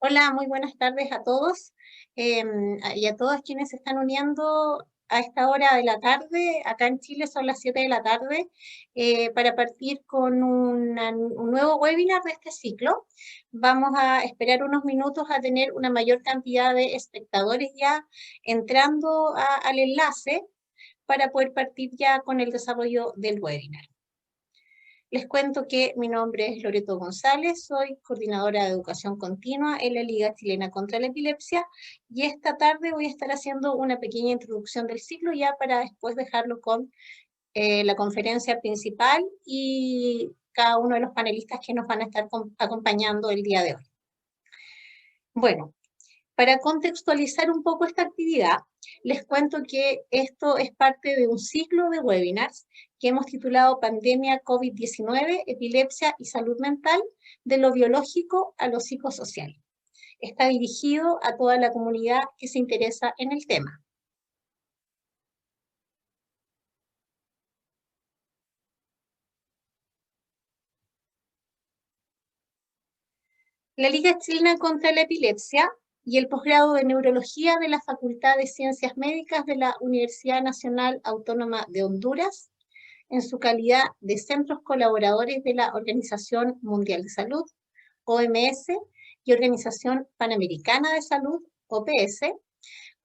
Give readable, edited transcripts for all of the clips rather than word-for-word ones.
Hola, muy buenas tardes a todos y a todas quienes se están uniendo a esta hora de la tarde. Acá en Chile son las 7 de la tarde para partir con un nuevo webinar de este ciclo. Vamos a esperar unos minutos a tener una mayor cantidad de espectadores ya entrando al enlace para poder partir ya con el desarrollo del webinar. Les cuento que mi nombre es Loreto González, soy coordinadora de educación continua en la Liga Chilena contra la Epilepsia y esta tarde voy a estar haciendo una pequeña introducción del ciclo ya para después dejarlo con la conferencia principal y cada uno de los panelistas que nos van a estar acompañando el día de hoy. Bueno, para contextualizar un poco esta actividad, les cuento que esto es parte de un ciclo de webinars que hemos titulado Pandemia COVID-19, Epilepsia y Salud Mental, de lo biológico a lo psicosocial. Está dirigido a toda la comunidad que se interesa en el tema. La Liga Chilena contra la Epilepsia y el posgrado de Neurología de la Facultad de Ciencias Médicas de la Universidad Nacional Autónoma de Honduras, en su calidad de centros colaboradores de la Organización Mundial de Salud, OMS, y Organización Panamericana de Salud, OPS,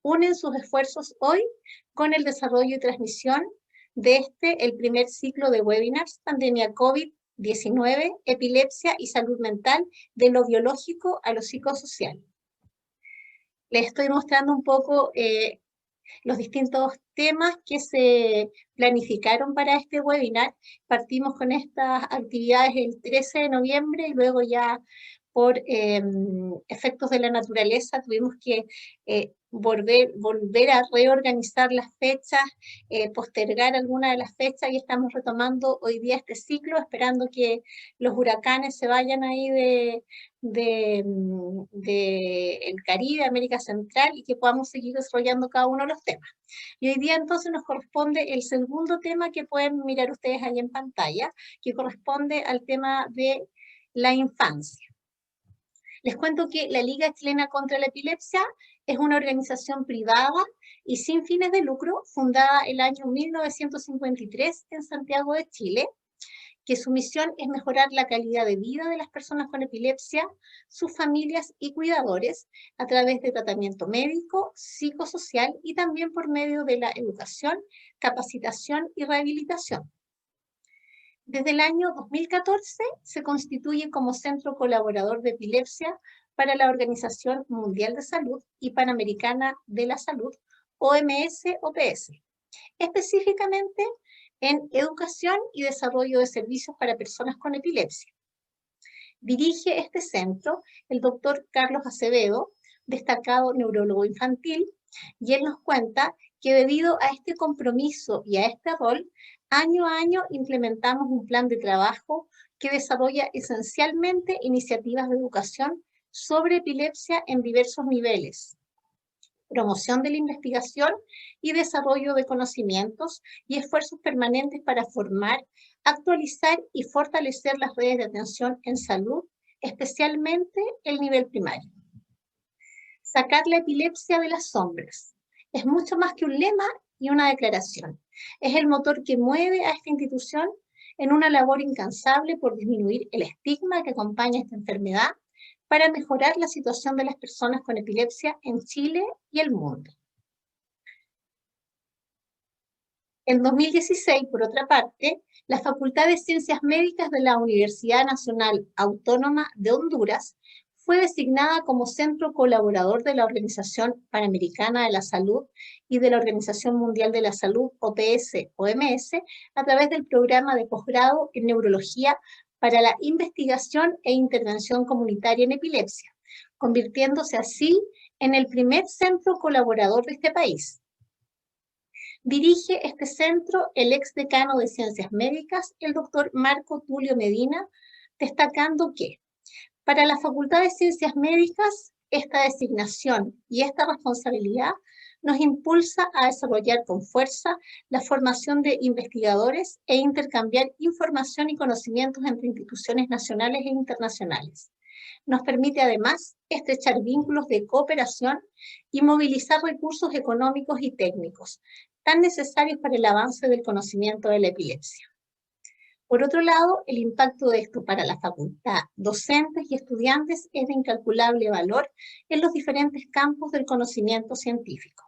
unen sus esfuerzos hoy con el desarrollo y transmisión de el primer ciclo de webinars, Pandemia COVID-19, Epilepsia y Salud Mental, de lo biológico a lo psicosocial. Les estoy mostrando un poco los distintos temas que se planificaron para este webinar. Partimos con estas actividades el 13 de noviembre y luego ya por efectos de la naturaleza tuvimos que volver a reorganizar las fechas, postergar algunas de las fechas y estamos retomando hoy día este ciclo, esperando que los huracanes se vayan ahí el Caribe, América Central, y que podamos seguir desarrollando cada uno de los temas. Y hoy día entonces nos corresponde el segundo tema que pueden mirar ustedes ahí en pantalla, que corresponde al tema de la infancia. Les cuento que la Liga Chilena contra la Epilepsia es una organización privada y sin fines de lucro, fundada el año 1953 en Santiago de Chile, que su misión es mejorar la calidad de vida de las personas con epilepsia, sus familias y cuidadores a través de tratamiento médico, psicosocial y también por medio de la educación, capacitación y rehabilitación. Desde el año 2014 se constituye como centro colaborador de epilepsia para la Organización Mundial de Salud y Panamericana de la Salud, OMS-OPS, específicamente en educación y desarrollo de servicios para personas con epilepsia. Dirige este centro el doctor Carlos Acevedo, destacado neurólogo infantil, y él nos cuenta que debido a este compromiso y a este rol, año a año implementamos un plan de trabajo que desarrolla esencialmente iniciativas de educación sobre epilepsia en diversos niveles, promoción de la investigación y desarrollo de conocimientos y esfuerzos permanentes para formar, actualizar y fortalecer las redes de atención en salud, especialmente el nivel primario. Sacar la epilepsia de las sombras. Es mucho más que un lema y una declaración. Es el motor que mueve a esta institución en una labor incansable por disminuir el estigma que acompaña esta enfermedad para mejorar la situación de las personas con epilepsia en Chile y el mundo. En 2016, por otra parte, la Facultad de Ciencias Médicas de la Universidad Nacional Autónoma de Honduras fue designada como centro colaborador de la Organización Panamericana de la Salud y de la Organización Mundial de la Salud, OPS-OMS, a través del programa de posgrado en neurología para la investigación e intervención comunitaria en epilepsia, convirtiéndose así en el primer centro colaborador de este país. Dirige este centro el exdecano de Ciencias Médicas, el doctor Marco Tulio Medina, destacando que para la Facultad de Ciencias Médicas esta designación y esta responsabilidad nos impulsa a desarrollar con fuerza la formación de investigadores e intercambiar información y conocimientos entre instituciones nacionales e internacionales, Nos permite además estrechar vínculos de cooperación y movilizar recursos económicos y técnicos, tan necesarios para el avance del conocimiento de la epilepsia. Por otro lado, el impacto de esto para la facultad, docentes y estudiantes es de incalculable valor en los diferentes campos del conocimiento científico.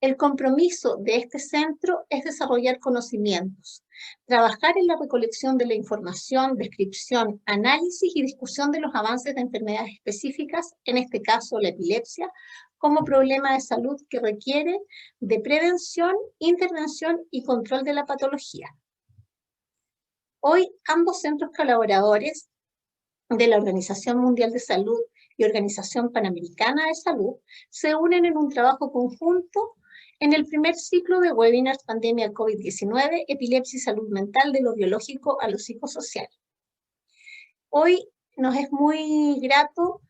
El compromiso de este centro es desarrollar conocimientos, trabajar en la recolección de la información, descripción, análisis y discusión de los avances de enfermedades específicas, en este caso la epilepsia, como problema de salud que requiere de prevención, intervención y control de la patología. Hoy, ambos centros colaboradores de la Organización Mundial de Salud y Organización Panamericana de Salud se unen en un trabajo conjunto en el primer ciclo de webinars Pandemia COVID-19, Epilepsia y Salud Mental, de lo biológico a lo psicosocial. Hoy nos es muy grato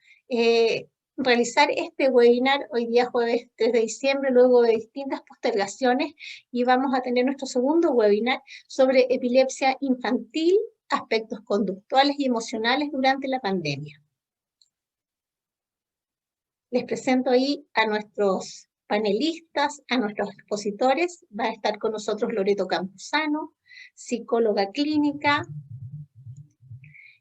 realizar este webinar hoy día jueves 3 de diciembre, luego de distintas postergaciones, y vamos a tener nuestro segundo webinar sobre epilepsia infantil, aspectos conductuales y emocionales durante la pandemia. Les presento ahí a nuestros panelistas, a nuestros expositores. Va a estar con nosotros Loreto Campuzano, psicóloga clínica,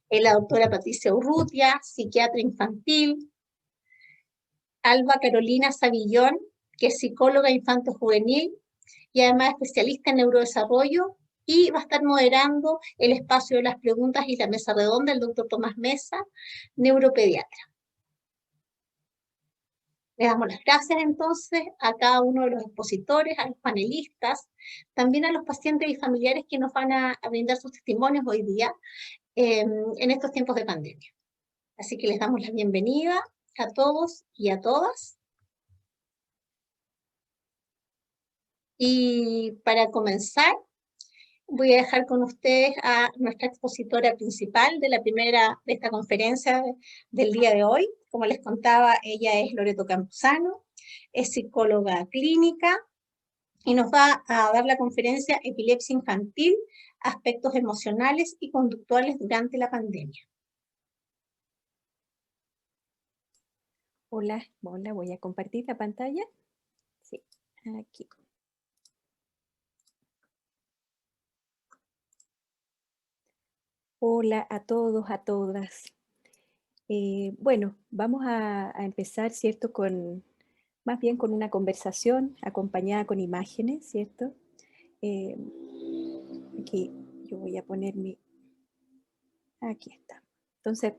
la doctora Patricia Urrutia, psiquiatra infantil, Alba Carolina Savillón, que es psicóloga infanto-juvenil y además especialista en neurodesarrollo, y va a estar moderando el espacio de las preguntas y la mesa redonda el doctor Tomás Mesa, neuropediatra. Le damos las gracias entonces a cada uno de los expositores, a los panelistas, también a los pacientes y familiares que nos van a brindar sus testimonios hoy día en estos tiempos de pandemia. Así que les damos la bienvenida a todos y a todas. Y para comenzar, voy a dejar con ustedes a nuestra expositora principal de esta conferencia del día de hoy. Como les contaba, ella es Loreto Campuzano, es psicóloga clínica y nos va a dar la conferencia Epilepsia Infantil, aspectos emocionales y conductuales durante la pandemia. Hola, voy a compartir la pantalla. Sí, aquí. Hola a todos, a todas. Bueno, vamos a empezar, ¿cierto? Más bien con una conversación acompañada con imágenes, ¿cierto? Aquí yo voy a poner aquí está. Entonces,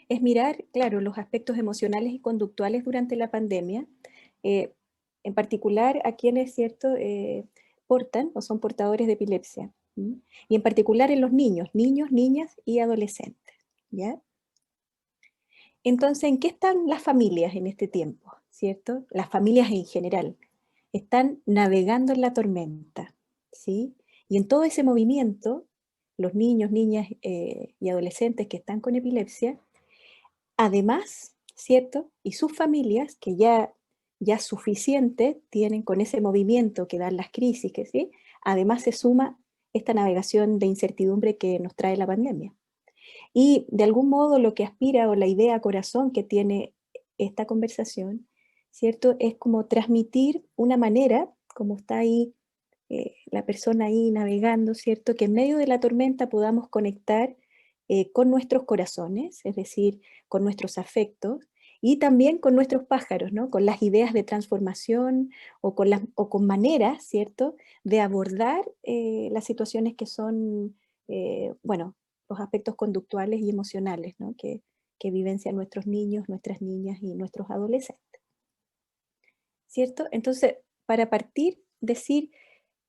es mirar, claro, los aspectos emocionales y conductuales durante la pandemia, en particular a quienes, ¿cierto?, portan o son portadores de epilepsia, ¿m? Y en particular en los niños, niñas y adolescentes, ¿ya? Entonces, ¿en qué están las familias en este tiempo, ¿cierto? Las familias en general están navegando en la tormenta, ¿sí? Y en todo ese movimiento, los niños, niñas y adolescentes que están con epilepsia, además, ¿cierto? Y sus familias, que ya suficiente tienen con ese movimiento que dan las crisis, que sí, además se suma esta navegación de incertidumbre que nos trae la pandemia. Y de algún modo lo que aspira o la idea corazón que tiene esta conversación, ¿cierto? Es como transmitir una manera, como está ahí la persona ahí navegando, ¿cierto? Que en medio de la tormenta podamos conectar con nuestros corazones, es decir, con nuestros afectos, y también con nuestros pájaros, ¿no? Con las ideas de transformación o con maneras, ¿cierto?, de abordar las situaciones que son, bueno, los aspectos conductuales y emocionales, ¿no?, que vivencian nuestros niños, nuestras niñas y nuestros adolescentes. ¿Cierto? Entonces, para partir, decir,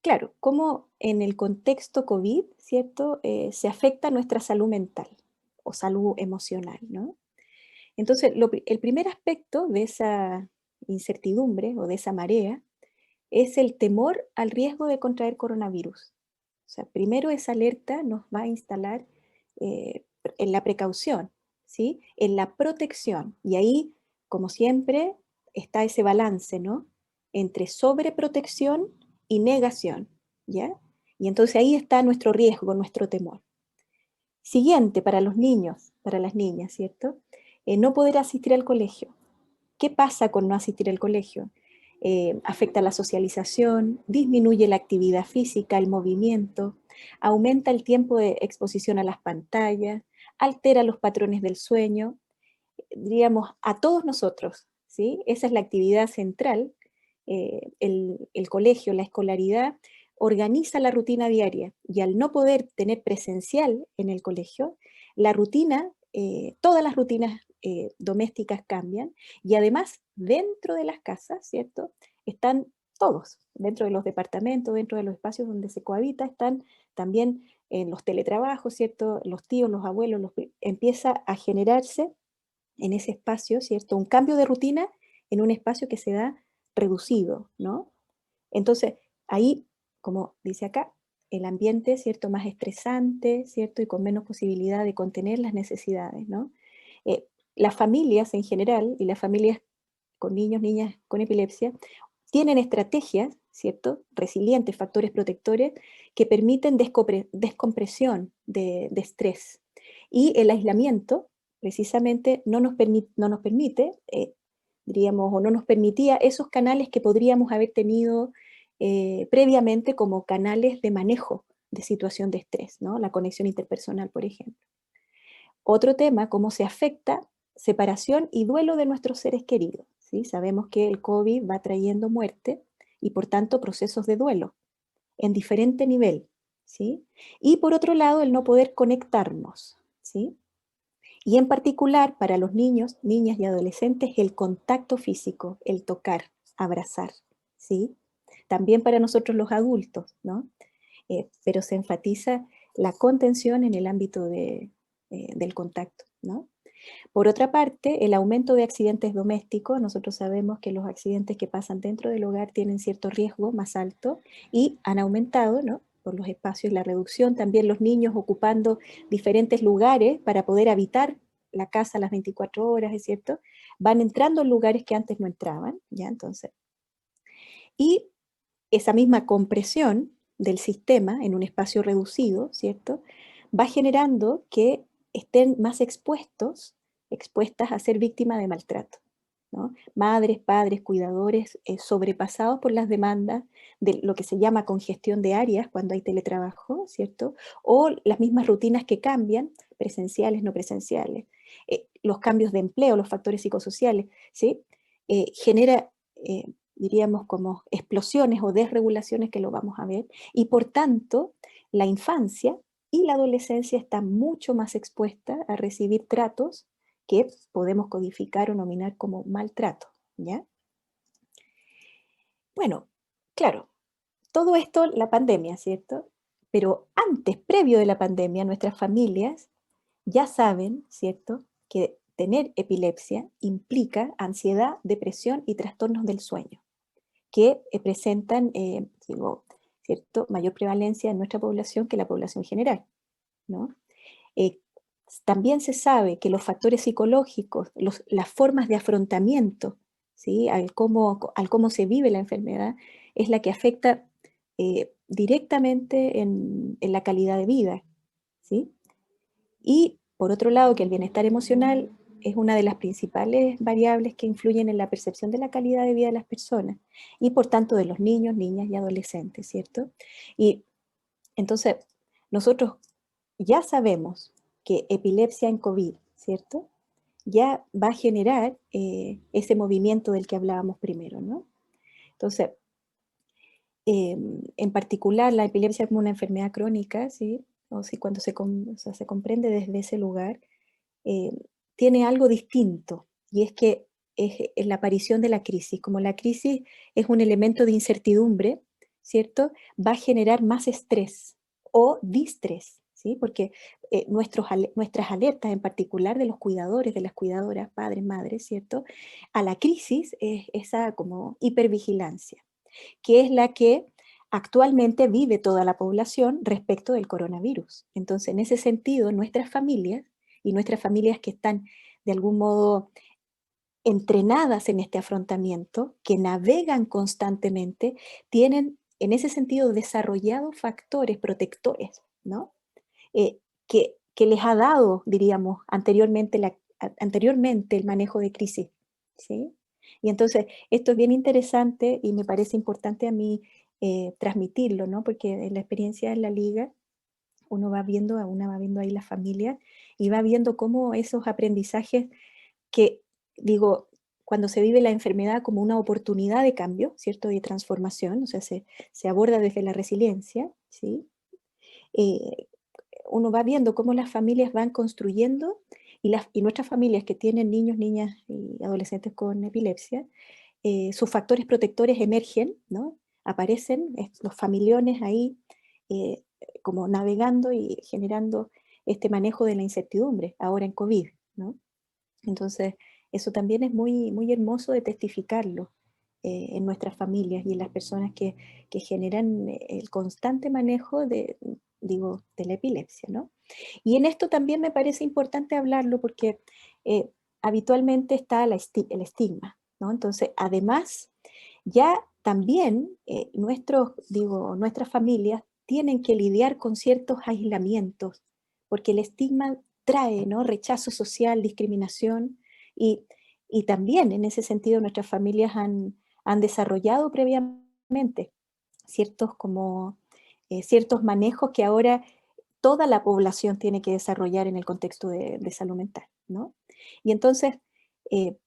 claro, cómo en el contexto COVID, ¿cierto?, se afecta nuestra salud mental o salud emocional, ¿no? Entonces, el primer aspecto de esa incertidumbre o de esa marea es el temor al riesgo de contraer coronavirus. O sea, primero esa alerta nos va a instalar en la precaución, ¿sí? En la protección. Y ahí, como siempre, está ese balance, ¿no?, entre sobreprotección y negación, ¿ya? Y entonces ahí está nuestro riesgo, nuestro temor. Siguiente, para los niños, para las niñas, ¿cierto? No poder asistir al colegio. ¿Qué pasa con no asistir al colegio? Afecta la socialización, disminuye la actividad física, el movimiento, aumenta el tiempo de exposición a las pantallas, altera los patrones del sueño, diríamos, a todos nosotros, ¿sí? Esa es la actividad central. El colegio, la escolaridad, organiza la rutina diaria y al no poder tener presencial en el colegio, la rutina, todas las rutinas domésticas cambian y además dentro de las casas, ¿cierto? Están todos, dentro de los departamentos, dentro de los espacios donde se cohabita, están también en los teletrabajos, ¿cierto? Los tíos, los abuelos, empieza a generarse en ese espacio, ¿cierto? Un cambio de rutina en un espacio que se da reducido, ¿no? Entonces, ahí, como dice acá, el ambiente, ¿cierto? Más estresante, ¿cierto? Y con menos posibilidad de contener las necesidades, ¿no? Las familias en general y las familias con niños, niñas con epilepsia, tienen estrategias, ¿cierto? Resilientes, factores protectores que permiten descompresión de estrés. Y el aislamiento, precisamente, no nos permite, diríamos, o no nos permitía esos canales que podríamos haber tenido previamente como canales de manejo de situación de estrés, ¿no? La conexión interpersonal, por ejemplo. Otro tema, cómo se afecta separación y duelo de nuestros seres queridos, ¿sí? Sabemos que el COVID va trayendo muerte y por tanto procesos de duelo en diferente nivel, ¿sí? Y por otro lado, el no poder conectarnos, ¿sí? Y en particular para los niños, niñas y adolescentes, el contacto físico, el tocar, abrazar, ¿sí? También para nosotros los adultos, ¿no? Pero se enfatiza la contención en el ámbito del contacto, ¿no? Por otra parte, el aumento de accidentes domésticos, nosotros sabemos que los accidentes que pasan dentro del hogar tienen cierto riesgo más alto y han aumentado, ¿no? Por los espacios, la reducción, también los niños ocupando diferentes lugares para poder habitar la casa las 24 horas, ¿es cierto? Van entrando en lugares que antes no entraban, ¿ya? Entonces, y esa misma compresión del sistema en un espacio reducido, ¿cierto? Va generando que estén más expuestas a ser víctimas de maltrato, ¿no? Madres, padres, cuidadores sobrepasados por las demandas de lo que se llama congestión de áreas cuando hay teletrabajo, ¿cierto? O las mismas rutinas que cambian, presenciales, no presenciales, los cambios de empleo, los factores psicosociales, ¿sí? Genera diríamos, como explosiones o desregulaciones que lo vamos a ver, y por tanto la infancia y la adolescencia están mucho más expuestas a recibir tratos que podemos codificar o nominar como maltrato, ¿ya? Bueno, claro, todo esto, la pandemia, ¿cierto? Pero antes, previo de la pandemia, nuestras familias ya saben, ¿cierto?, que tener epilepsia implica ansiedad, depresión y trastornos del sueño que presentan, digo, ¿cierto? Mayor prevalencia en nuestra población que la población general, ¿no? Eh, También se sabe que los factores psicológicos, las formas de afrontamiento, ¿sí? Al cómo se vive la enfermedad, es la que afecta directamente en la calidad de vida, ¿sí? Y por otro lado, que el bienestar emocional es una de las principales variables que influyen en la percepción de la calidad de vida de las personas y por tanto de los niños, niñas y adolescentes, ¿cierto? Y entonces, nosotros ya sabemos que epilepsia en COVID, ¿cierto? Ya va a generar ese movimiento del que hablábamos primero, ¿no? Entonces, en particular, la epilepsia como una enfermedad crónica, ¿sí? O si cuando o sea, se comprende desde ese lugar, eh, tiene algo distinto, y es que es la aparición de la crisis. Como la crisis es un elemento de incertidumbre, ¿cierto? Va a generar más estrés o distrés, ¿sí? Porque nuestras alertas, en particular de los cuidadores, de las cuidadoras, padres, madres, ¿cierto? A la crisis es esa como hipervigilancia, que es la que actualmente vive toda la población respecto del coronavirus. Entonces, en ese sentido, nuestras familias y nuestras familias que están de algún modo entrenadas en este afrontamiento, que navegan constantemente, tienen en ese sentido desarrollados factores protectores, ¿no? Que que les ha dado, diríamos, anteriormente el manejo de crisis, ¿sí? Y entonces, esto es bien interesante y me parece importante a mí transmitirlo, ¿no? Porque en la experiencia en la liga, una va viendo ahí la familia y va viendo cómo esos aprendizajes que, digo, cuando se vive la enfermedad como una oportunidad de cambio, ¿cierto? De transformación, o sea, se aborda desde la resiliencia, ¿sí? Eh, Uno va viendo cómo las familias van construyendo y nuestras familias que tienen niños, niñas y adolescentes con epilepsia, sus factores protectores emergen, ¿no? Aparecen los familiones ahí eh, como navegando y generando este manejo de la incertidumbre, ahora en COVID, ¿no? Entonces, eso también es muy, muy hermoso de testificarlo en nuestras familias y en las personas que generan el constante manejo digo, de la epilepsia, ¿no? Y en esto también me parece importante hablarlo porque eh, habitualmente está el estigma, ¿no? Entonces, además, ya también nuestras familias tienen que lidiar con ciertos aislamientos, porque el estigma trae, ¿no? Rechazo social, discriminación, y, y también en ese sentido nuestras familias han desarrollado previamente ciertos manejos que ahora toda la población tiene que desarrollar en el contexto de salud mental, ¿no? Y entonces,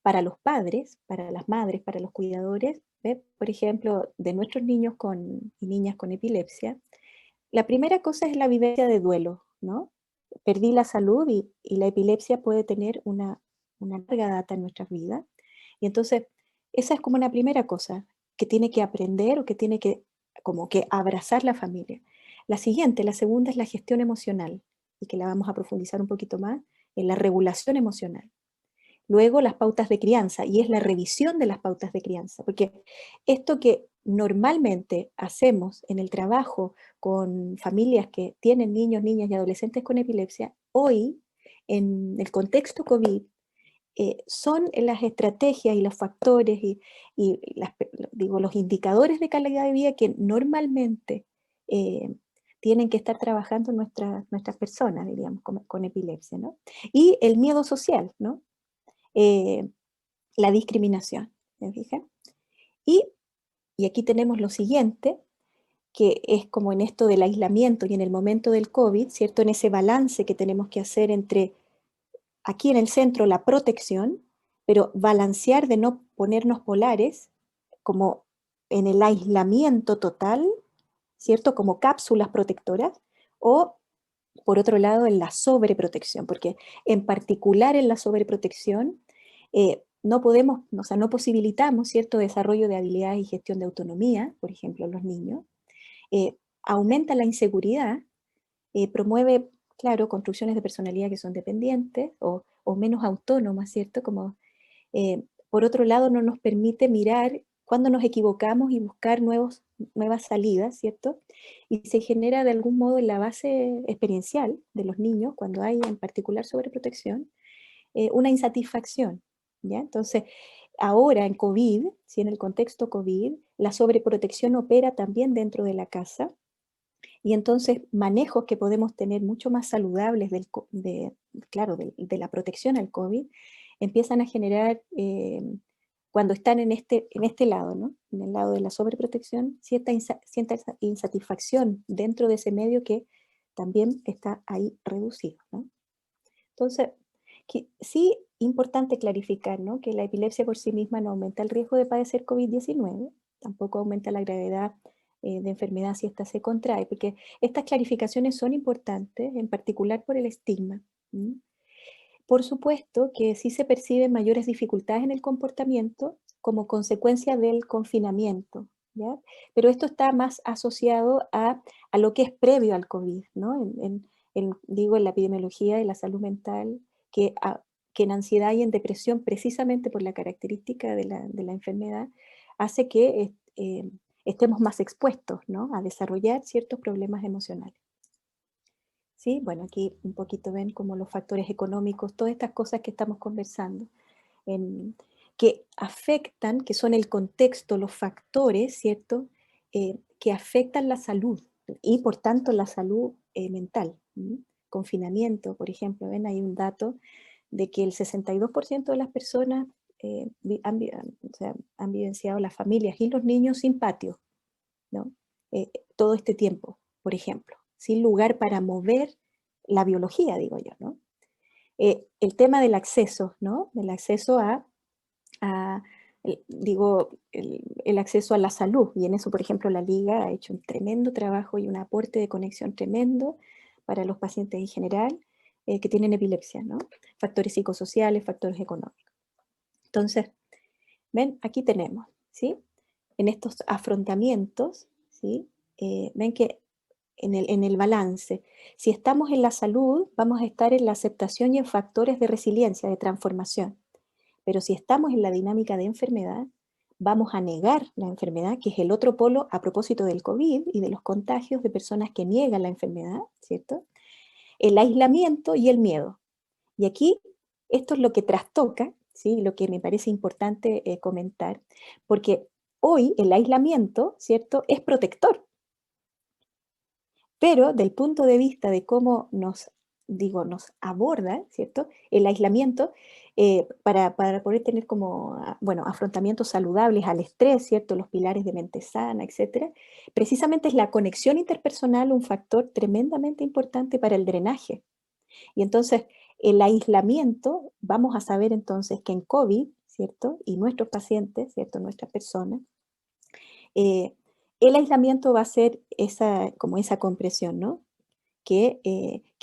para los padres, para las madres, para los cuidadores, ¿ve? Por ejemplo, de nuestros niños y niñas con epilepsia, la primera cosa es la vivencia de duelo, ¿no? Perdí la salud y la epilepsia puede tener una larga data en nuestras vidas. Y entonces, esa es como una primera cosa que tiene que aprender o que tiene que como que abrazar la familia. La segunda es la gestión emocional, y que la vamos a profundizar un poquito más, en la regulación emocional. Luego las pautas de crianza, y es la revisión de las pautas de crianza, porque esto que normalmente hacemos en el trabajo con familias que tienen niños, niñas y adolescentes con epilepsia, hoy, en el contexto COVID, son las estrategias y los factores digo, los indicadores de calidad de vida que normalmente eh, tienen que estar trabajando nuestras personas, diríamos, con epilepsia, ¿no? Y el miedo social, ¿no? Eh, la discriminación, ¿me fijan? Y, y aquí tenemos lo siguiente, que es como en esto del aislamiento y en el momento del COVID, ¿cierto? En ese balance que tenemos que hacer entre aquí en el centro la protección, pero balancear de no ponernos polares, como en el aislamiento total, ¿cierto? Como cápsulas protectoras, o por otro lado en la sobreprotección, porque en particular en la sobreprotección no podemos, o sea, no posibilitamos cierto desarrollo de habilidades y gestión de autonomía, por ejemplo, en los niños, aumenta la inseguridad, promueve, claro, construcciones de personalidad que son dependientes o menos autónomas, ¿cierto? Por otro lado, no nos permite mirar cuando nos equivocamos y buscar nuevas salidas, ¿cierto? Y se genera de algún modo en la base experiencial de los niños, cuando hay en particular sobreprotección, una insatisfacción, ¿ya? Entonces, ahora en COVID, si en el contexto COVID, la sobreprotección opera también dentro de la casa, y entonces manejos que podemos tener mucho más saludables claro, de la protección al COVID empiezan a generar, cuando están en este lado, ¿no? En el lado de la sobreprotección, cierta insatisfacción dentro de ese medio que también está ahí reducido, ¿no? Entonces, sí, importante clarificar, ¿no? Que la epilepsia por sí misma no aumenta el riesgo de padecer COVID-19, tampoco aumenta la gravedad de enfermedad si ésta se contrae, porque estas clarificaciones son importantes, en particular por el estigma. ¿M? Por supuesto que sí se perciben mayores dificultades en el comportamiento como consecuencia del confinamiento, ¿ya? Pero esto está más asociado a lo que es previo al COVID, ¿no? Digo, en la epidemiología de la salud mental, que en ansiedad y en depresión, precisamente por la característica de la enfermedad, hace que estemos más expuestos, ¿no? A desarrollar ciertos problemas emocionales. ¿Sí? Bueno, aquí un poquito ven como los factores económicos, todas estas cosas que estamos conversando, en- que afectan, que son el contexto, los factores, ¿cierto? Que afectan la salud y por tanto la salud mental. ¿M? confinamiento, por ejemplo, ven, hay un dato de que el 62% de las personas o sea, han vivenciado las familias y los niños sin patio, ¿no? Todo este tiempo, por ejemplo, sin lugar para mover la biología, digo yo, ¿no? El tema del acceso, ¿no? Del acceso el acceso a la salud, y en eso, por ejemplo, la Liga ha hecho un tremendo trabajo y un aporte de conexión tremendo para los pacientes en general que tienen epilepsia, ¿no? Factores psicosociales, factores económicos. Entonces, ven, aquí tenemos, ¿sí? En estos afrontamientos, ¿sí? Ven que en el balance, si estamos en la salud, vamos a estar en la aceptación y en factores de resiliencia, de transformación. Pero si estamos en la dinámica de enfermedad, vamos a negar la enfermedad, que es el otro polo a propósito del COVID y de los contagios de personas que niegan la enfermedad, ¿cierto? El aislamiento y el miedo. Y aquí, esto es lo que trastoca, ¿sí? Lo que me parece importante comentar, porque hoy el aislamiento, ¿cierto?, es protector. Pero del punto de vista de cómo nos aborda, ¿cierto? El aislamiento, para poder tener como, bueno, afrontamientos saludables al estrés, ¿cierto? Los pilares de mente sana, etcétera. Precisamente es la conexión interpersonal un factor tremendamente importante para el drenaje. Y entonces, el aislamiento, vamos a saber entonces que en COVID, ¿cierto? Y nuestros pacientes, ¿cierto? Nuestras personas, eh, el aislamiento va a ser como esa compresión, ¿no? Que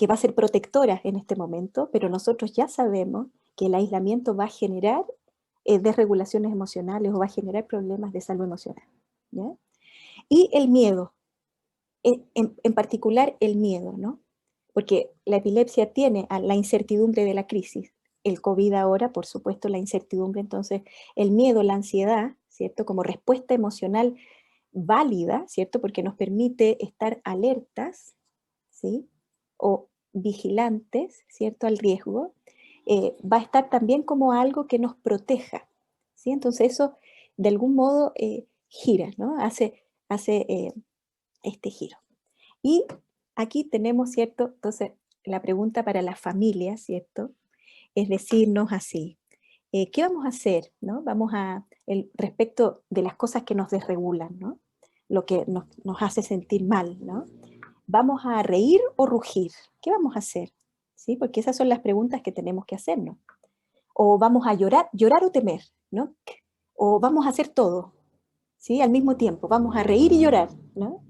va a ser protectora en este momento, pero nosotros ya sabemos que el aislamiento va a generar desregulaciones emocionales o va a generar problemas de salud emocional, ¿ya? Y el miedo, en particular el miedo, ¿no? Porque la epilepsia tiene a la incertidumbre de la crisis, el COVID ahora, por supuesto, la incertidumbre, entonces el miedo, la ansiedad, ¿cierto? Como respuesta emocional válida, ¿cierto? Porque nos permite estar alertas, ¿sí? O vigilantes, ¿cierto? Al riesgo, va a estar también como algo que nos proteja, ¿sí? Entonces eso, de algún modo, gira, ¿no? Hace este giro. Y aquí tenemos, ¿cierto? Entonces, la pregunta para las familias, ¿cierto? Es decirnos así, ¿qué vamos a hacer? ¿No? Respecto de las cosas que nos desregulan, ¿no? Lo que nos hace sentir mal, ¿no? ¿Vamos a reír o rugir? ¿Qué vamos a hacer? ¿Sí? Porque esas son las preguntas que tenemos que hacernos. O vamos a llorar o temer, ¿no? O vamos a hacer todo, ¿sí? Al mismo tiempo, vamos a reír y llorar, ¿no?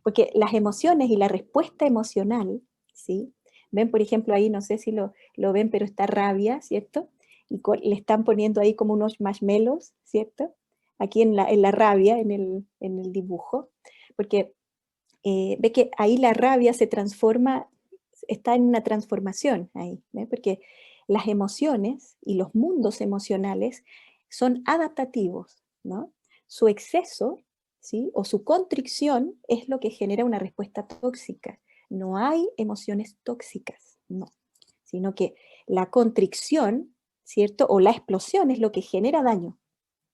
Porque las emociones y la respuesta emocional, ¿sí? Ven, por ejemplo, ahí, no sé si lo ven, pero está rabia, ¿cierto? Y le están poniendo ahí como unos marshmallows, ¿cierto? Aquí en la rabia, en el dibujo, porque ve que ahí la rabia se transforma, está en una transformación ahí, ¿ve? Porque las emociones y los mundos emocionales son adaptativos, ¿no? Su exceso, ¿sí? O su constricción es lo que genera una respuesta tóxica. No hay emociones tóxicas, no, sino que la constricción, ¿cierto? O la explosión es lo que genera daño,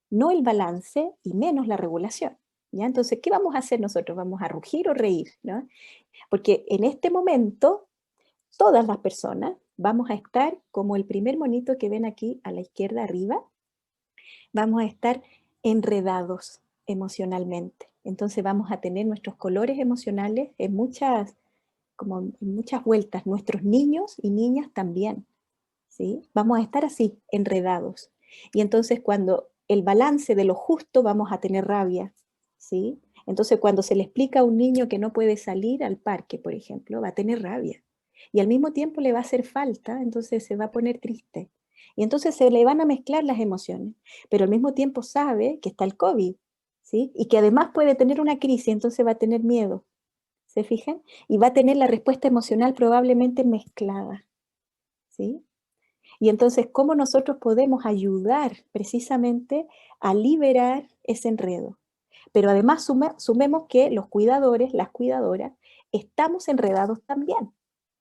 no el balance y menos la regulación. ¿Ya? Entonces, ¿qué vamos a hacer nosotros? ¿Vamos a rugir o reír? ¿No? Porque en este momento, todas las personas vamos a estar como el primer monito que ven aquí a la izquierda arriba, vamos a estar enredados emocionalmente. Entonces vamos a tener nuestros colores emocionales como en muchas vueltas, nuestros niños y niñas también, ¿sí? Vamos a estar así, enredados. Y entonces cuando el balance de lo justo, vamos a tener rabia, ¿sí? Entonces cuando se le explica a un niño que no puede salir al parque, por ejemplo, va a tener rabia. Y al mismo tiempo le va a hacer falta, entonces se va a poner triste. Y entonces se le van a mezclar las emociones, pero al mismo tiempo sabe que está el COVID, ¿sí? Y que además puede tener una crisis, entonces va a tener miedo, ¿se fijan? Y va a tener la respuesta emocional probablemente mezclada, ¿sí? Y entonces, ¿cómo nosotros podemos ayudar precisamente a liberar ese enredo? Pero además sumemos que los cuidadores, las cuidadoras, estamos enredados también,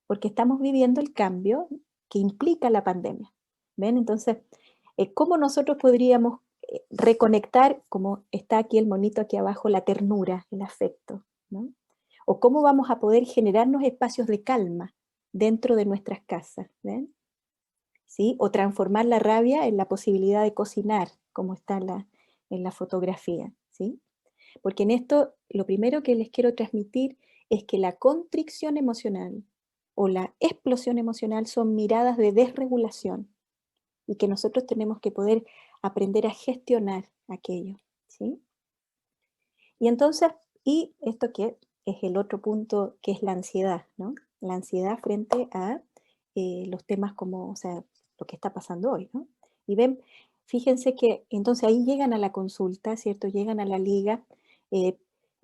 porque estamos viviendo el cambio que implica la pandemia. ¿Ven? Entonces, ¿cómo nosotros podríamos reconectar, como está aquí el monito aquí abajo, la ternura, el afecto? ¿No? O cómo vamos a poder generarnos espacios de calma, dentro de nuestras casas, ¿ven? ¿Sí? O transformar la rabia en la posibilidad de cocinar, como está en la fotografía, ¿sí? Porque en esto lo primero que les quiero transmitir es que la constricción emocional o la explosión emocional son miradas de desregulación y que nosotros tenemos que poder aprender a gestionar aquello, ¿sí? Y entonces, y esto que es el otro punto, que es la ansiedad, ¿no? La ansiedad frente a los temas como, o sea, lo que está pasando hoy, ¿no? Y ven, fíjense que entonces ahí llegan a la consulta, ¿cierto? Llegan a la liga eh,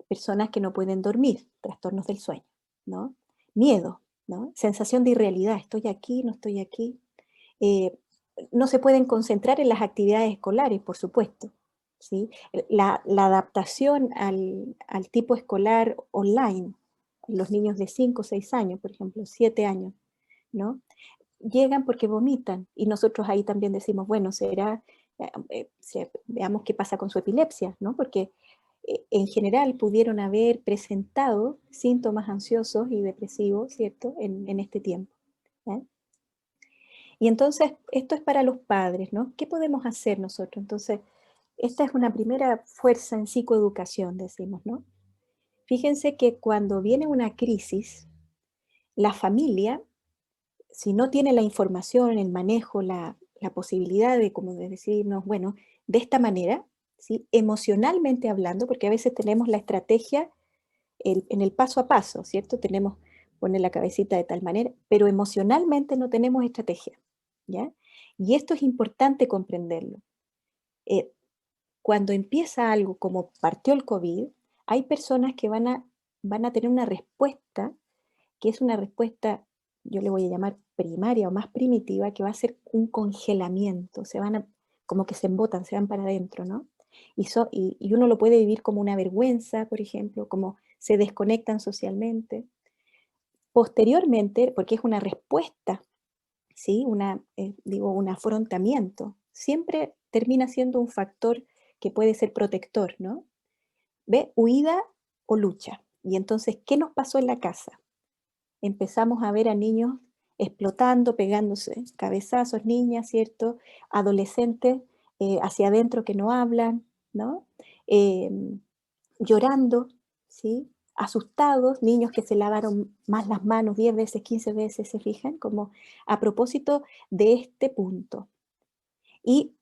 personas que no pueden dormir, trastornos del sueño, ¿no? Miedo, ¿no? Sensación de irrealidad, estoy aquí, no estoy aquí. Eh, no se pueden concentrar en las actividades escolares, por supuesto, ¿sí? La adaptación al tipo escolar online, los niños de 5 o 6 años, por ejemplo, 7 años, ¿no? Llegan porque vomitan y nosotros ahí también decimos, bueno, será, veamos qué pasa con su epilepsia, ¿no? Porque en general pudieron haber presentado síntomas ansiosos y depresivos, ¿cierto? En este tiempo. ¿Eh? Y entonces, esto es para los padres, ¿no? ¿Qué podemos hacer nosotros? Entonces, esta es una primera fuerza en psicoeducación, decimos, ¿no? Fíjense que cuando viene una crisis, la familia, si no tiene la información, el manejo, la posibilidad de, como de decirnos, bueno, de esta manera, ¿sí? Emocionalmente hablando, porque a veces tenemos la estrategia en el paso a paso, ¿cierto? Tenemos, poner la cabecita de tal manera, pero emocionalmente no tenemos estrategia, ¿ya? Y esto es importante comprenderlo. Eh, Cuando empieza algo como partió el COVID, hay personas que van a tener una respuesta, que es una respuesta, yo le voy a llamar primaria o más primitiva, que va a ser un congelamiento, como que se embotan, se van para adentro, ¿no? Y uno lo puede vivir como una vergüenza, por ejemplo, como se desconectan socialmente. Posteriormente, porque es una respuesta, ¿sí? Digo, un afrontamiento, siempre termina siendo un factor que puede ser protector, ¿no? ¿Ve? Huida o lucha. Y entonces, ¿qué nos pasó en la casa? Empezamos a ver a niños explotando, pegándose cabezazos, niñas, ¿cierto? Adolescentes hacia adentro que no hablan, ¿no? Em, Llorando, ¿sí? Asustados, niños que se lavaron más las manos 10 veces, 15 veces, ¿se fijan? Como a propósito de este punto. Y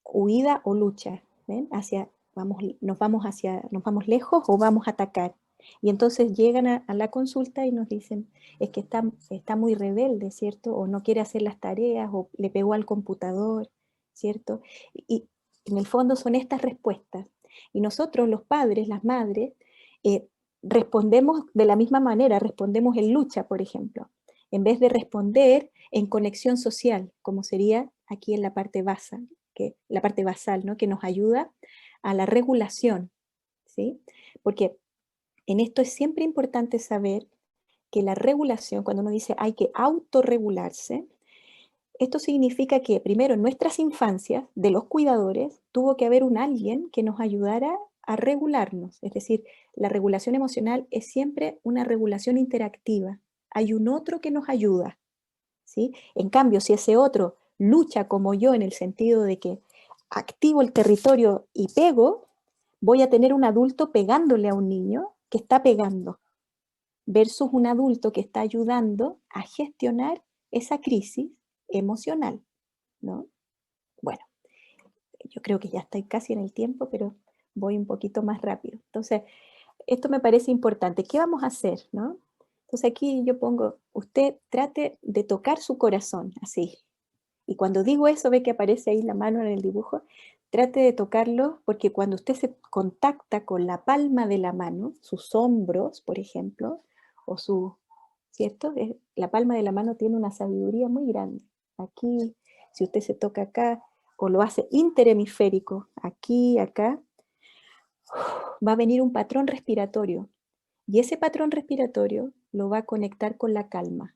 huida o lucha, ¿ven? Nos vamos lejos o vamos a atacar. Y entonces llegan a la consulta y nos dicen, es que está muy rebelde, ¿cierto? O no quiere hacer las tareas, o le pegó al computador, ¿cierto? Y en el fondo son estas respuestas. Y nosotros, los padres, las madres, eh, respondemos de la misma manera, respondemos en lucha, por ejemplo, en vez de responder en conexión social, como sería aquí en la parte basal, ¿no? Que nos ayuda a la regulación, ¿sí? Porque en esto es siempre importante saber que la regulación, cuando uno dice hay que autorregularse, esto significa que primero en nuestras infancias, de los cuidadores, tuvo que haber un alguien que nos ayudara a regularnos. Es decir, la regulación emocional es siempre una regulación interactiva. Hay un otro que nos ayuda, ¿sí? En cambio, si ese otro lucha como yo en el sentido de que activo el territorio y pego, voy a tener un adulto pegándole a un niño que está pegando, versus un adulto que está ayudando a gestionar esa crisis emocional, ¿no? Bueno, yo creo que ya estoy casi en el tiempo, pero voy un poquito más rápido. Entonces, esto me parece importante. ¿Qué vamos a hacer, no? Entonces aquí yo pongo, usted trate de tocar su corazón, así. Y cuando digo eso, ve que aparece ahí la mano en el dibujo, trate de tocarlo porque cuando usted se contacta con la palma de la mano, sus hombros, por ejemplo, o ¿cierto? La palma de la mano tiene una sabiduría muy grande. Aquí, si usted se toca acá, o lo hace interhemisférico, aquí, acá, va a venir un patrón respiratorio. Y ese patrón respiratorio lo va a conectar con la calma.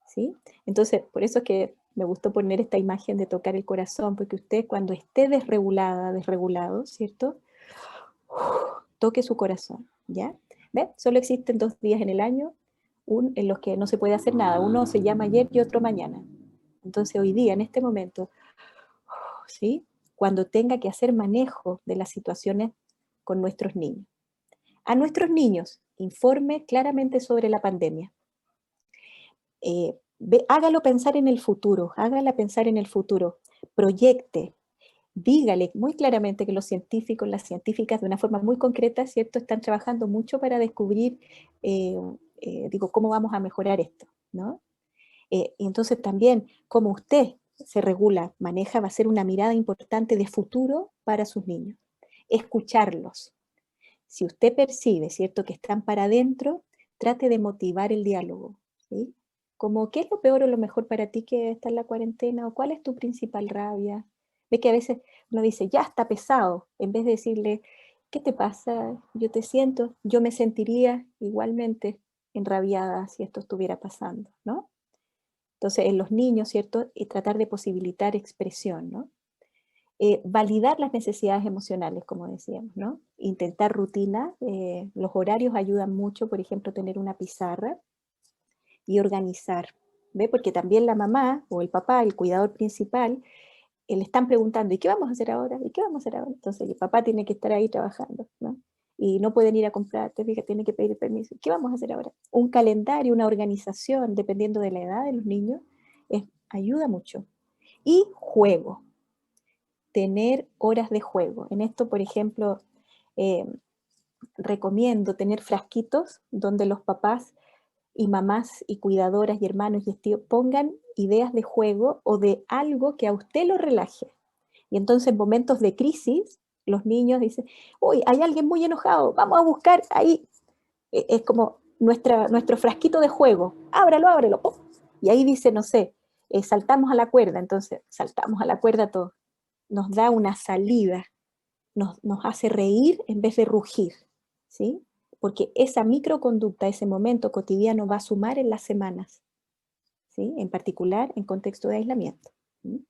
¿Sí? Entonces, por eso es que me gustó poner esta imagen de tocar el corazón, porque usted cuando esté desregulada, desregulado, ¿cierto? Toque su corazón, ¿ya? ¿Ve? Solo existen 2 días en el año, en los que no se puede hacer nada. Uno se llama ayer y otro mañana. Entonces hoy día, en este momento, ¿sí? Cuando tenga que hacer manejo de las situaciones con nuestros niños. A nuestros niños, informe claramente sobre la pandemia. Hágalo pensar en el futuro, hágala pensar en el futuro, proyecte, dígale muy claramente que los científicos, las científicas de una forma muy concreta, ¿cierto? Están trabajando mucho para descubrir, cómo vamos a mejorar esto, ¿no? Y entonces también, cómo usted se regula, maneja, va a ser una mirada importante de futuro para sus niños. Escucharlos. Si usted percibe, ¿cierto?, que están para adentro, trate de motivar el diálogo, ¿sí? Como, ¿qué es lo peor o lo mejor para ti que está en la cuarentena? ¿O cuál es tu principal rabia? Ve que a veces uno dice, ya está pesado, en vez de decirle, ¿qué te pasa? Yo me sentiría igualmente enrabiada si esto estuviera pasando, ¿no? Entonces, en los niños, ¿cierto? Y tratar de posibilitar expresión, ¿no? Validar las necesidades emocionales, como decíamos, ¿no? Intentar rutina, los horarios ayudan mucho, por ejemplo, tener una pizarra y organizar, ¿ve? Porque también la mamá o el papá, el cuidador principal, le están preguntando, ¿y qué vamos a hacer ahora? ¿Y qué vamos a hacer ahora? Entonces el papá tiene que estar ahí trabajando, ¿no? Y no pueden ir a comprar, te fijas, tiene que pedir permiso. ¿Qué vamos a hacer ahora? Un calendario, una organización, dependiendo de la edad de los niños, ayuda mucho. Y juego, tener horas de juego. En esto, por ejemplo, eh, recomiendo tener frasquitos donde los papás y mamás y cuidadoras y hermanos y tíos pongan ideas de juego o de algo que a usted lo relaje. Y entonces en momentos de crisis, los niños dicen, uy, hay alguien muy enojado, vamos a buscar ahí. Es como nuestro frasquito de juego, ábrelo, ¡pum! Y ahí dice, no sé, saltamos a la cuerda, entonces saltamos a la cuerda todos. Nos da una salida, nos hace reír en vez de rugir, ¿sí? Porque esa microconducta, ese momento cotidiano va a sumar en las semanas, ¿sí? En particular en contexto de aislamiento. ¿Sí?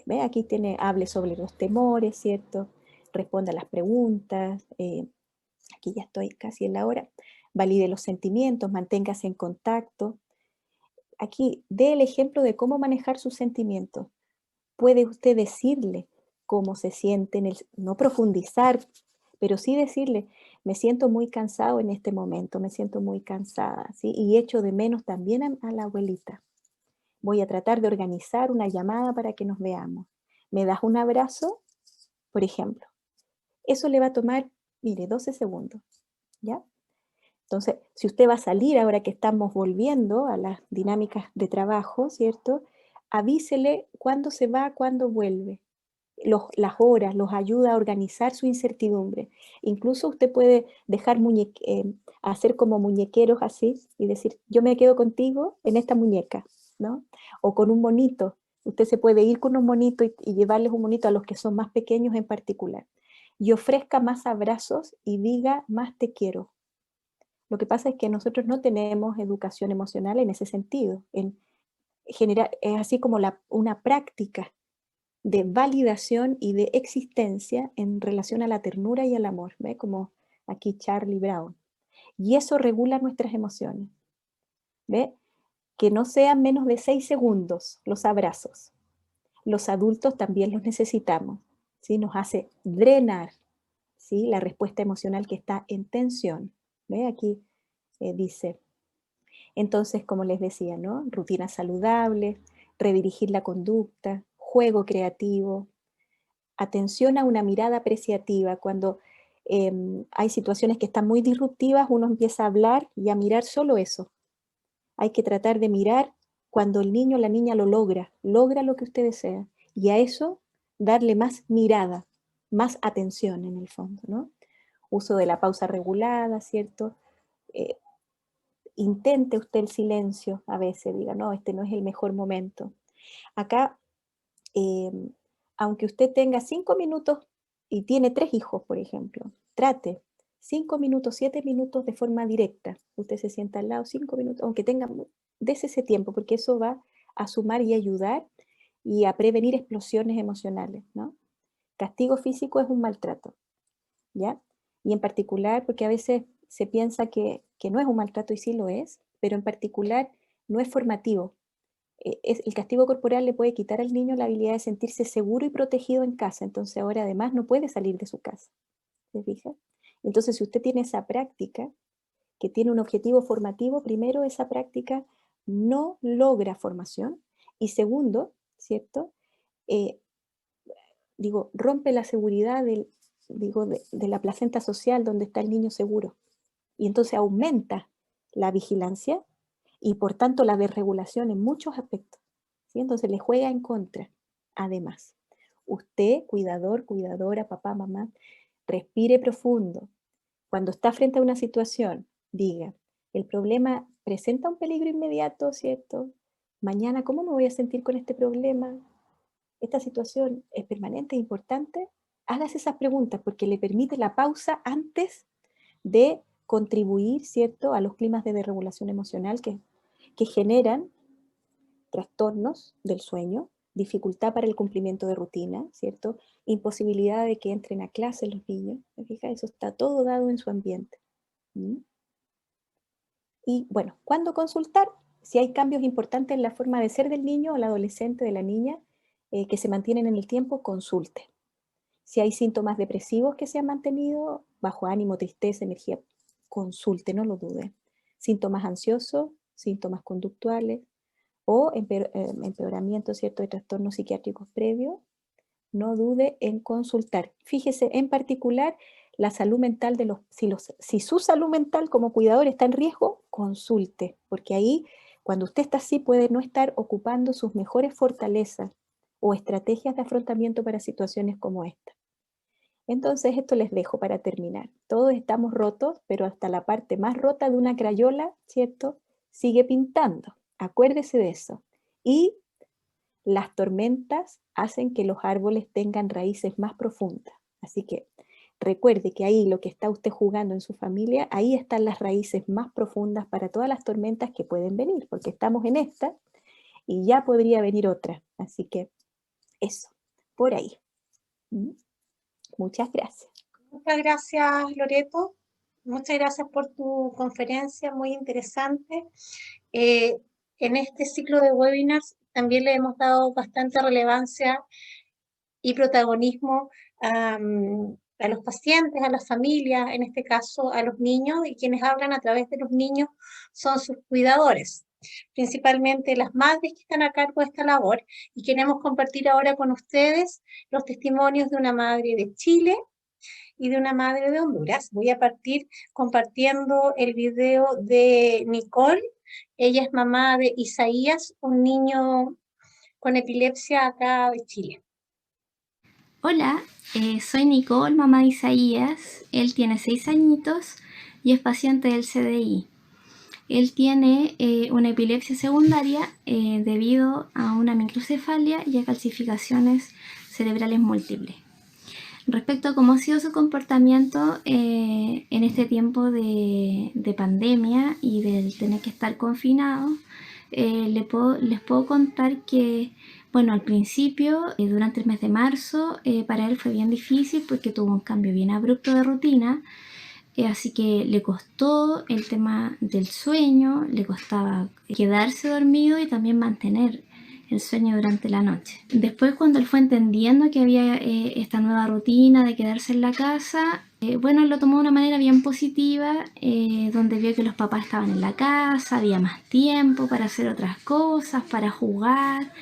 ¿Ve? Aquí hable sobre los temores, ¿cierto? Responda a las preguntas, aquí ya estoy casi en la hora, valide los sentimientos, manténgase en contacto. Aquí dé el ejemplo de cómo manejar sus sentimientos. Puede usted decirle cómo se siente, no profundizar, pero sí decirle, me siento muy cansado en este momento, me siento muy cansada, ¿sí? Y echo de menos también a la abuelita. Voy a tratar de organizar una llamada para que nos veamos. ¿Me das un abrazo? Por ejemplo. Eso le va a tomar, mire, 12 segundos, ¿ya? Entonces, si usted va a salir ahora que estamos volviendo a las dinámicas de trabajo, ¿cierto? Avísele cuándo se va, cuándo vuelve. Las horas, los ayuda a organizar su incertidumbre. Incluso usted puede dejar hacer como muñequeros así y decir, yo me quedo contigo en esta muñeca, ¿no? O con un monito. Usted se puede ir con un monito y llevarles un monito a los que son más pequeños en particular. Y ofrezca más abrazos y diga más te quiero. Lo que pasa es que nosotros no tenemos educación emocional en ese sentido. En general, es así como una práctica de validación y de existencia en relación a la ternura y al amor, ¿ve? Como aquí Charlie Brown. Y eso regula nuestras emociones, ¿ve? Que no sean menos de 6 segundos los abrazos. Los adultos también los necesitamos, ¿sí? Nos hace drenar, ¿sí? La respuesta emocional que está en tensión, ¿ve? Aquí dice, entonces, como les decía, ¿no? Rutinas saludables, redirigir la conducta, juego creativo, atención a una mirada apreciativa. Cuando hay situaciones que están muy disruptivas, uno empieza a hablar y a mirar solo eso. Hay que tratar de mirar cuando el niño o la niña logra lo que usted desea. Y a eso darle más mirada, más atención en el fondo, ¿no? Uso de la pausa regulada, ¿cierto? Eh, Intente usted el silencio a veces, diga, no, este no es el mejor momento. Acá eh, aunque usted tenga 5 minutos y tiene 3 hijos, por ejemplo, trate 5 minutos, 7 minutos de forma directa. Usted se sienta al lado 5 minutos, aunque tenga, dese ese tiempo, porque eso va a sumar y ayudar y a prevenir explosiones emocionales, ¿no? Castigo físico es un maltrato, ¿ya? Y en particular porque a veces se piensa que no es un maltrato y sí lo es, pero en particular no es formativo. El castigo corporal le puede quitar al niño la habilidad de sentirse seguro y protegido en casa, entonces ahora además no puede salir de su casa. ¿Se fija? Entonces, si usted tiene esa práctica, que tiene un objetivo formativo, primero, esa práctica no logra formación, y segundo, ¿cierto? Eh, rompe la seguridad de la placenta social donde está el niño seguro. Y entonces aumenta la vigilancia y por tanto la desregulación en muchos aspectos. ¿Sí? Entonces le juega en contra. Además, usted, cuidador, cuidadora, papá, mamá, respire profundo. Cuando está frente a una situación, diga, el problema presenta un peligro inmediato, ¿cierto? Mañana, ¿cómo me voy a sentir con este problema? ¿Esta situación es permanente, es importante? Hágase esas preguntas porque le permite la pausa antes de contribuir, ¿cierto?, a los climas de desregulación emocional que generan trastornos del sueño, dificultad para el cumplimiento de rutina, ¿cierto? Imposibilidad de que entren a clase los niños. ¿Me fija? Eso está todo dado en su ambiente. ¿Mm? Y bueno, ¿cuándo consultar? Si hay cambios importantes en la forma de ser del niño o el adolescente, de la niña, que se mantienen en el tiempo, consulte. Si hay síntomas depresivos que se han mantenido, bajo ánimo, tristeza, energía, consulte, no lo dude. Síntomas ansiosos, síntomas conductuales o empeoramiento, ¿cierto?, de trastornos psiquiátricos previos, no dude en consultar. Fíjese en particular la salud mental si su salud mental como cuidador está en riesgo, consulte, porque ahí cuando usted está así puede no estar ocupando sus mejores fortalezas o estrategias de afrontamiento para situaciones como esta. Entonces esto les dejo para terminar. Todos estamos rotos, pero hasta la parte más rota de una crayola, ¿cierto?, sigue pintando. Acuérdese de eso. Y las tormentas hacen que los árboles tengan raíces más profundas. Así que recuerde que ahí lo que está usted jugando en su familia, ahí están las raíces más profundas para todas las tormentas que pueden venir, porque estamos en esta y ya podría venir otra. Así que eso, por ahí. Muchas gracias. Muchas gracias, Loreto. Muchas gracias por tu conferencia, muy interesante. En este ciclo de webinars también le hemos dado bastante relevancia y protagonismo a los pacientes, a las familias, en este caso a los niños, y quienes hablan a través de los niños son sus cuidadores, principalmente las madres que están a cargo de esta labor, y queremos compartir ahora con ustedes los testimonios de una madre de Chile y de una madre de Honduras. Voy a partir compartiendo el video de Nicole. Ella es mamá de Isaías, un niño con epilepsia acá de Chile. Hola, soy Nicole, mamá de Isaías. Él tiene 6 añitos y es paciente del CDI. Él tiene una epilepsia secundaria debido a una microcefalia y a calcificaciones cerebrales múltiples. Respecto a cómo ha sido su comportamiento en este tiempo de pandemia y de tener que estar confinado, les puedo contar que, bueno, al principio, durante el mes de marzo, para él fue bien difícil porque tuvo un cambio bien abrupto de rutina, así que le costó el tema del sueño, le costaba quedarse dormido y también mantener el sueño durante la noche. Después, cuando él fue entendiendo que había esta nueva rutina de quedarse en la casa, bueno, él lo tomó de una manera bien positiva, donde vio que los papás estaban en la casa, había más tiempo para hacer otras cosas, para jugar.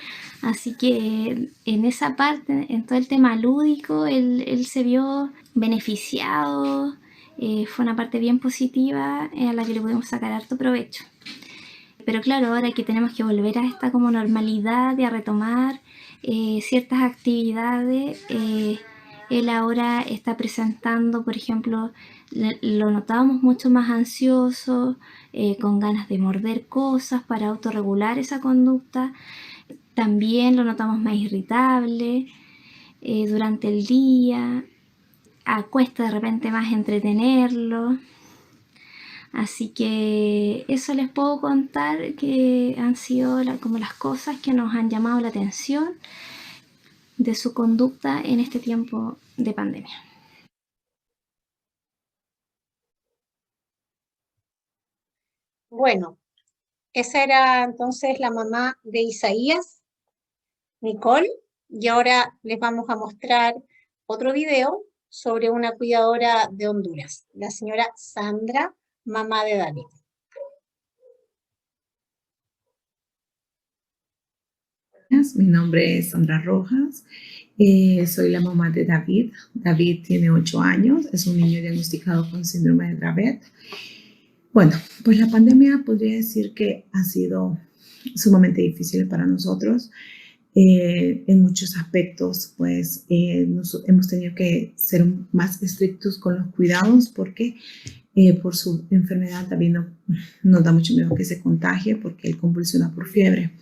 Así que en esa parte, en todo el tema lúdico, él se vio beneficiado. Fue una parte bien positiva a la que le pudimos sacar harto provecho. Pero claro, ahora que tenemos que volver a esta como normalidad y a retomar ciertas actividades, él ahora está presentando, por ejemplo, lo notábamos mucho más ansioso, con ganas de morder cosas para autorregular esa conducta. También lo notamos más irritable durante el día, cuesta de repente más entretenerlo. Así que eso les puedo contar, que han sido como las cosas que nos han llamado la atención de su conducta en este tiempo de pandemia. Bueno, esa era entonces la mamá de Isaías, Nicole, y ahora les vamos a mostrar otro video sobre una cuidadora de Honduras, la señora Sandra, mamá de David. Mi nombre es Sandra Rojas, soy la mamá de David. David tiene 8 años, es un niño diagnosticado con síndrome de Dravet. Bueno, pues la pandemia podría decir que ha sido sumamente difícil para nosotros. En muchos aspectos, pues hemos tenido que ser más estrictos con los cuidados porque por su enfermedad también nos da mucho miedo que se contagie porque él convulsiona por fiebre.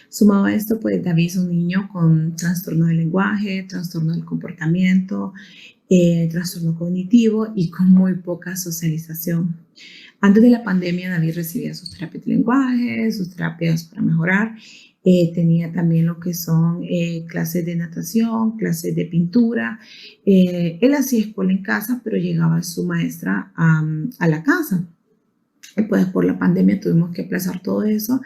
Sumado a esto, pues David es un niño con trastorno del lenguaje, trastorno del comportamiento, trastorno cognitivo y con muy poca socialización. Antes de la pandemia, David recibía sus terapias de lenguaje, sus terapias para mejorar. Tenía también lo que son clases de natación, clases de pintura. Él hacía escuela en casa, pero llegaba su maestra a la casa. Pues por la pandemia tuvimos que aplazar todo eso.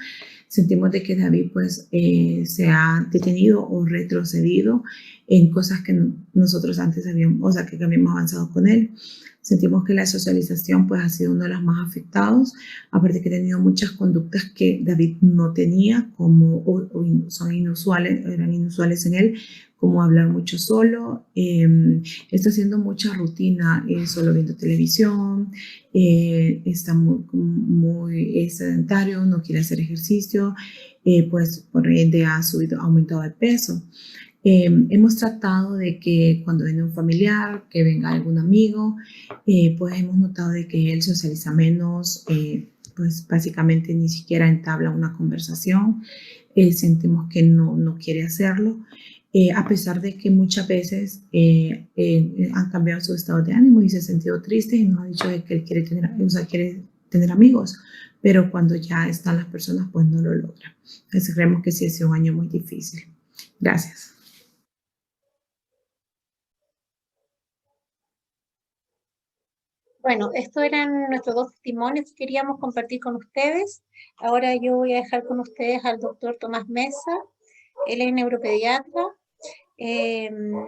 Sentimos de que David pues se ha detenido o retrocedido en cosas que nosotros antes habíamos, o sea, que habíamos avanzado con él. Sentimos que la socialización pues ha sido uno de los más afectados, aparte que ha tenido muchas conductas que David no tenía, como o son inusuales, eran inusuales en él, como hablar mucho solo, está haciendo mucha rutina, solo viendo televisión, está muy sedentario, no quiere hacer ejercicio, pues por ende ha aumentado de peso. Hemos tratado de que cuando viene un familiar, que venga algún amigo, pues hemos notado de que él socializa menos, pues básicamente ni siquiera entabla una conversación, sentimos que no quiere hacerlo. A pesar de que muchas veces han cambiado su estado de ánimo y se ha sentido triste y nos ha dicho de que él quiere tener amigos, pero cuando ya están las personas, pues no lo logra. Entonces creemos que sí ha sido un año muy difícil. Gracias. Bueno, estos eran nuestros 2 testimonios que queríamos compartir con ustedes. Ahora yo voy a dejar con ustedes al doctor Tomás Mesa. Él es neuropediatra,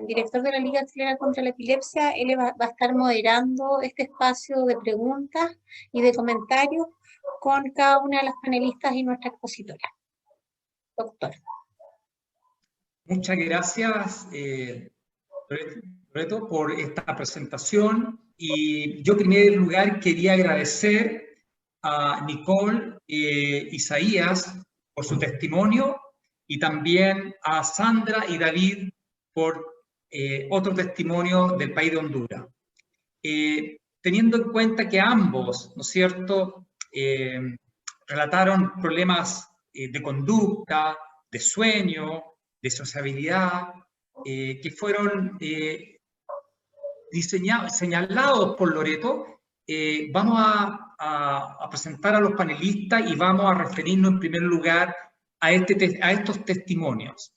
director de la Liga Chilena contra la Epilepsia. Él va a estar moderando este espacio de preguntas y de comentarios con cada una de las panelistas y nuestra expositora. Doctor. Muchas gracias, Loreto, por esta presentación. Y yo en primer lugar quería agradecer a Nicole Isaías por su testimonio y también a Sandra y David por otro testimonio del país de Honduras. Teniendo en cuenta que ambos, ¿no es cierto?, relataron problemas de conducta, de sueño, de sociabilidad, que fueron señalados por Loreto, vamos a presentar a los panelistas y vamos a referirnos en primer lugar a estos testimonios.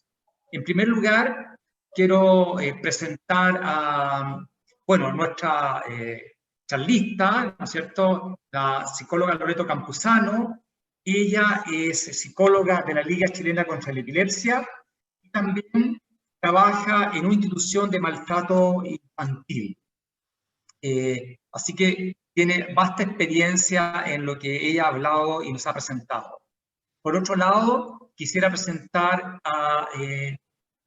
En primer lugar, quiero presentar a, bueno, nuestra charlista, ¿no es cierto?, la psicóloga Loreto Campuzano. Ella es psicóloga de la Liga Chilena contra la Epilepsia y también trabaja en una institución de maltrato infantil. Así que tiene vasta experiencia en lo que ella ha hablado y nos ha presentado. Por otro lado, quisiera presentar a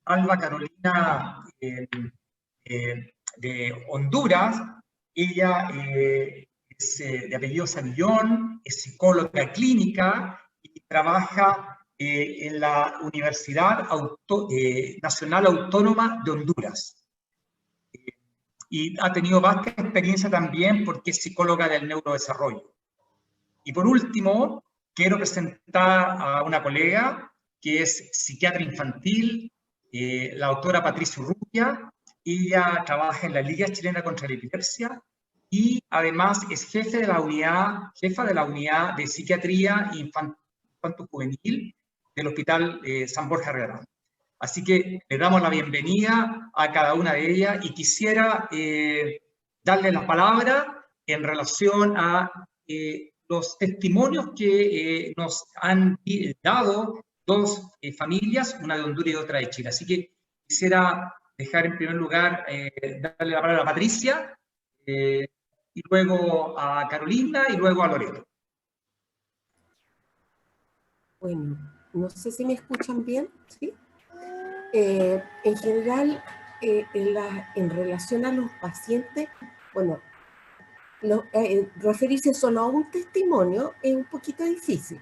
Alba Carolina de Honduras. Ella es de apellido Savillón, es psicóloga clínica y trabaja en la Universidad Nacional Autónoma de Honduras. Y ha tenido vasta experiencia también porque es psicóloga del neurodesarrollo. Y por último, quiero presentar a una colega que es psiquiatra infantil, la doctora Patricia Urrutia. Ella trabaja en la Liga Chilena contra la Epilepsia y además es jefa de la unidad de psiquiatría infanto-juvenil del Hospital San Borja Redondo. Así que le damos la bienvenida a cada una de ellas y quisiera darle la palabra en relación a los testimonios que nos han dado dos familias, una de Honduras y otra de Chile. Así que quisiera dejar en primer lugar, darle la palabra a Patricia, y luego a Carolina, y luego a Loreto. Bueno, no sé si me escuchan bien, ¿sí? En general, en relación a los pacientes, bueno, referirse solo a un testimonio es un poquito difícil,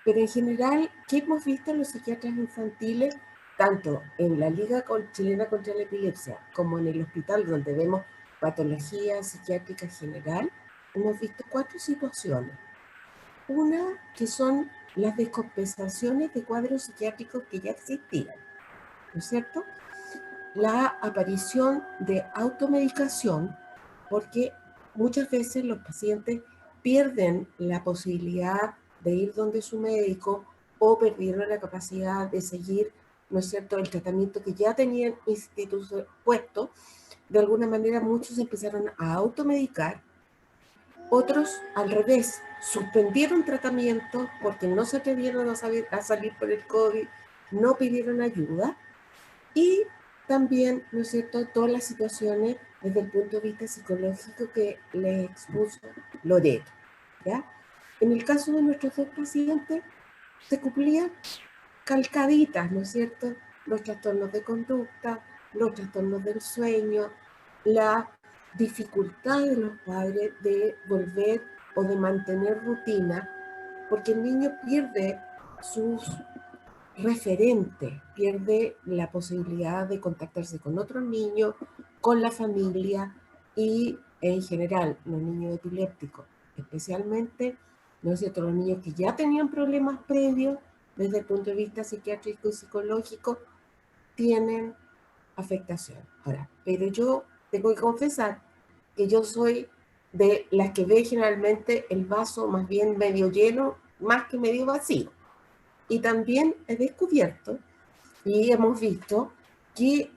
pero en general, ¿qué hemos visto en los psiquiatras infantiles, tanto en la Liga Chilena contra la Epilepsia como en el hospital donde vemos patología psiquiátrica general? Hemos visto 4 situaciones. Una, que son las descompensaciones de cuadros psiquiátricos que ya existían, ¿no es cierto? La aparición de automedicación, porque muchas veces los pacientes pierden la posibilidad de ir donde su médico o perdieron la capacidad de seguir, ¿no es cierto?, el tratamiento que ya tenían puesto. De alguna manera muchos empezaron a automedicar, otros al revés, suspendieron tratamiento porque no se atrevieron a salir por el COVID, no pidieron ayuda, y también, ¿no es cierto?, todas las situaciones desde el punto de vista psicológico que les expuso Loreto, ¿ya? En el caso de nuestros dos pacientes, se cumplían calcaditas, ¿no es cierto?, los trastornos de conducta, los trastornos del sueño, la dificultad de los padres de volver o de mantener rutina, porque el niño pierde sus referente, pierde la posibilidad de contactarse con otros niños, con la familia y en general los niños epilépticos, especialmente, ¿no es cierto?, los niños que ya tenían problemas previos desde el punto de vista psiquiátrico y psicológico, tienen afectación. Ahora, pero yo tengo que confesar que yo soy de las que ve generalmente el vaso más bien medio lleno, más que medio vacío. Y también he descubierto y hemos visto que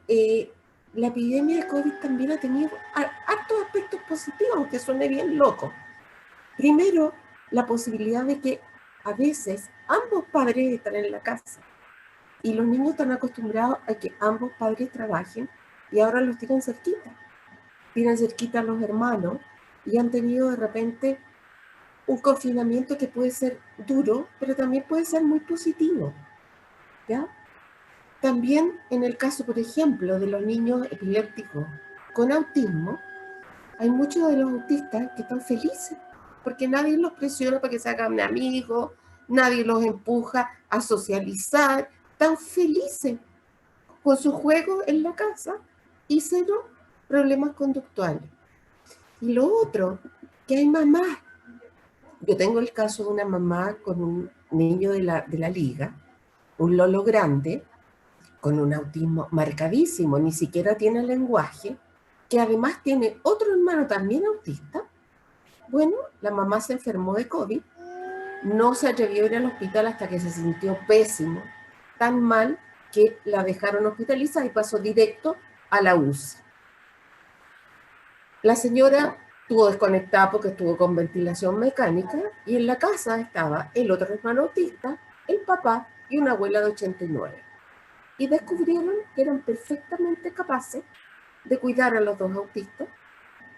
la epidemia de COVID también ha tenido hartos aspectos positivos, aunque suene bien loco. Primero, la posibilidad de que a veces ambos padres están en la casa y los niños están acostumbrados a que ambos padres trabajen y ahora los tienen cerquita a los hermanos y han tenido de repente un confinamiento que puede ser duro, pero también puede ser muy positivo, ¿ya? También en el caso, por ejemplo, de los niños epilépticos con autismo, hay muchos de los autistas que están felices porque nadie los presiona para que se hagan amigos, nadie los empuja a socializar, están felices con su juego en la casa y cero problemas conductuales. Y lo otro, que hay mamás. Yo tengo el caso de una mamá con un niño de la liga, un lolo grande, con un autismo marcadísimo, ni siquiera tiene lenguaje, que además tiene otro hermano también autista. Bueno, la mamá se enfermó de COVID, no se atrevió a ir al hospital hasta que se sintió pésimo, tan mal que la dejaron hospitalizada y pasó directo a la UCI. La señora estuvo desconectada porque estuvo con ventilación mecánica y en la casa estaba el otro hermano autista, el papá y una abuela de 89. Y descubrieron que eran perfectamente capaces de cuidar a los dos autistas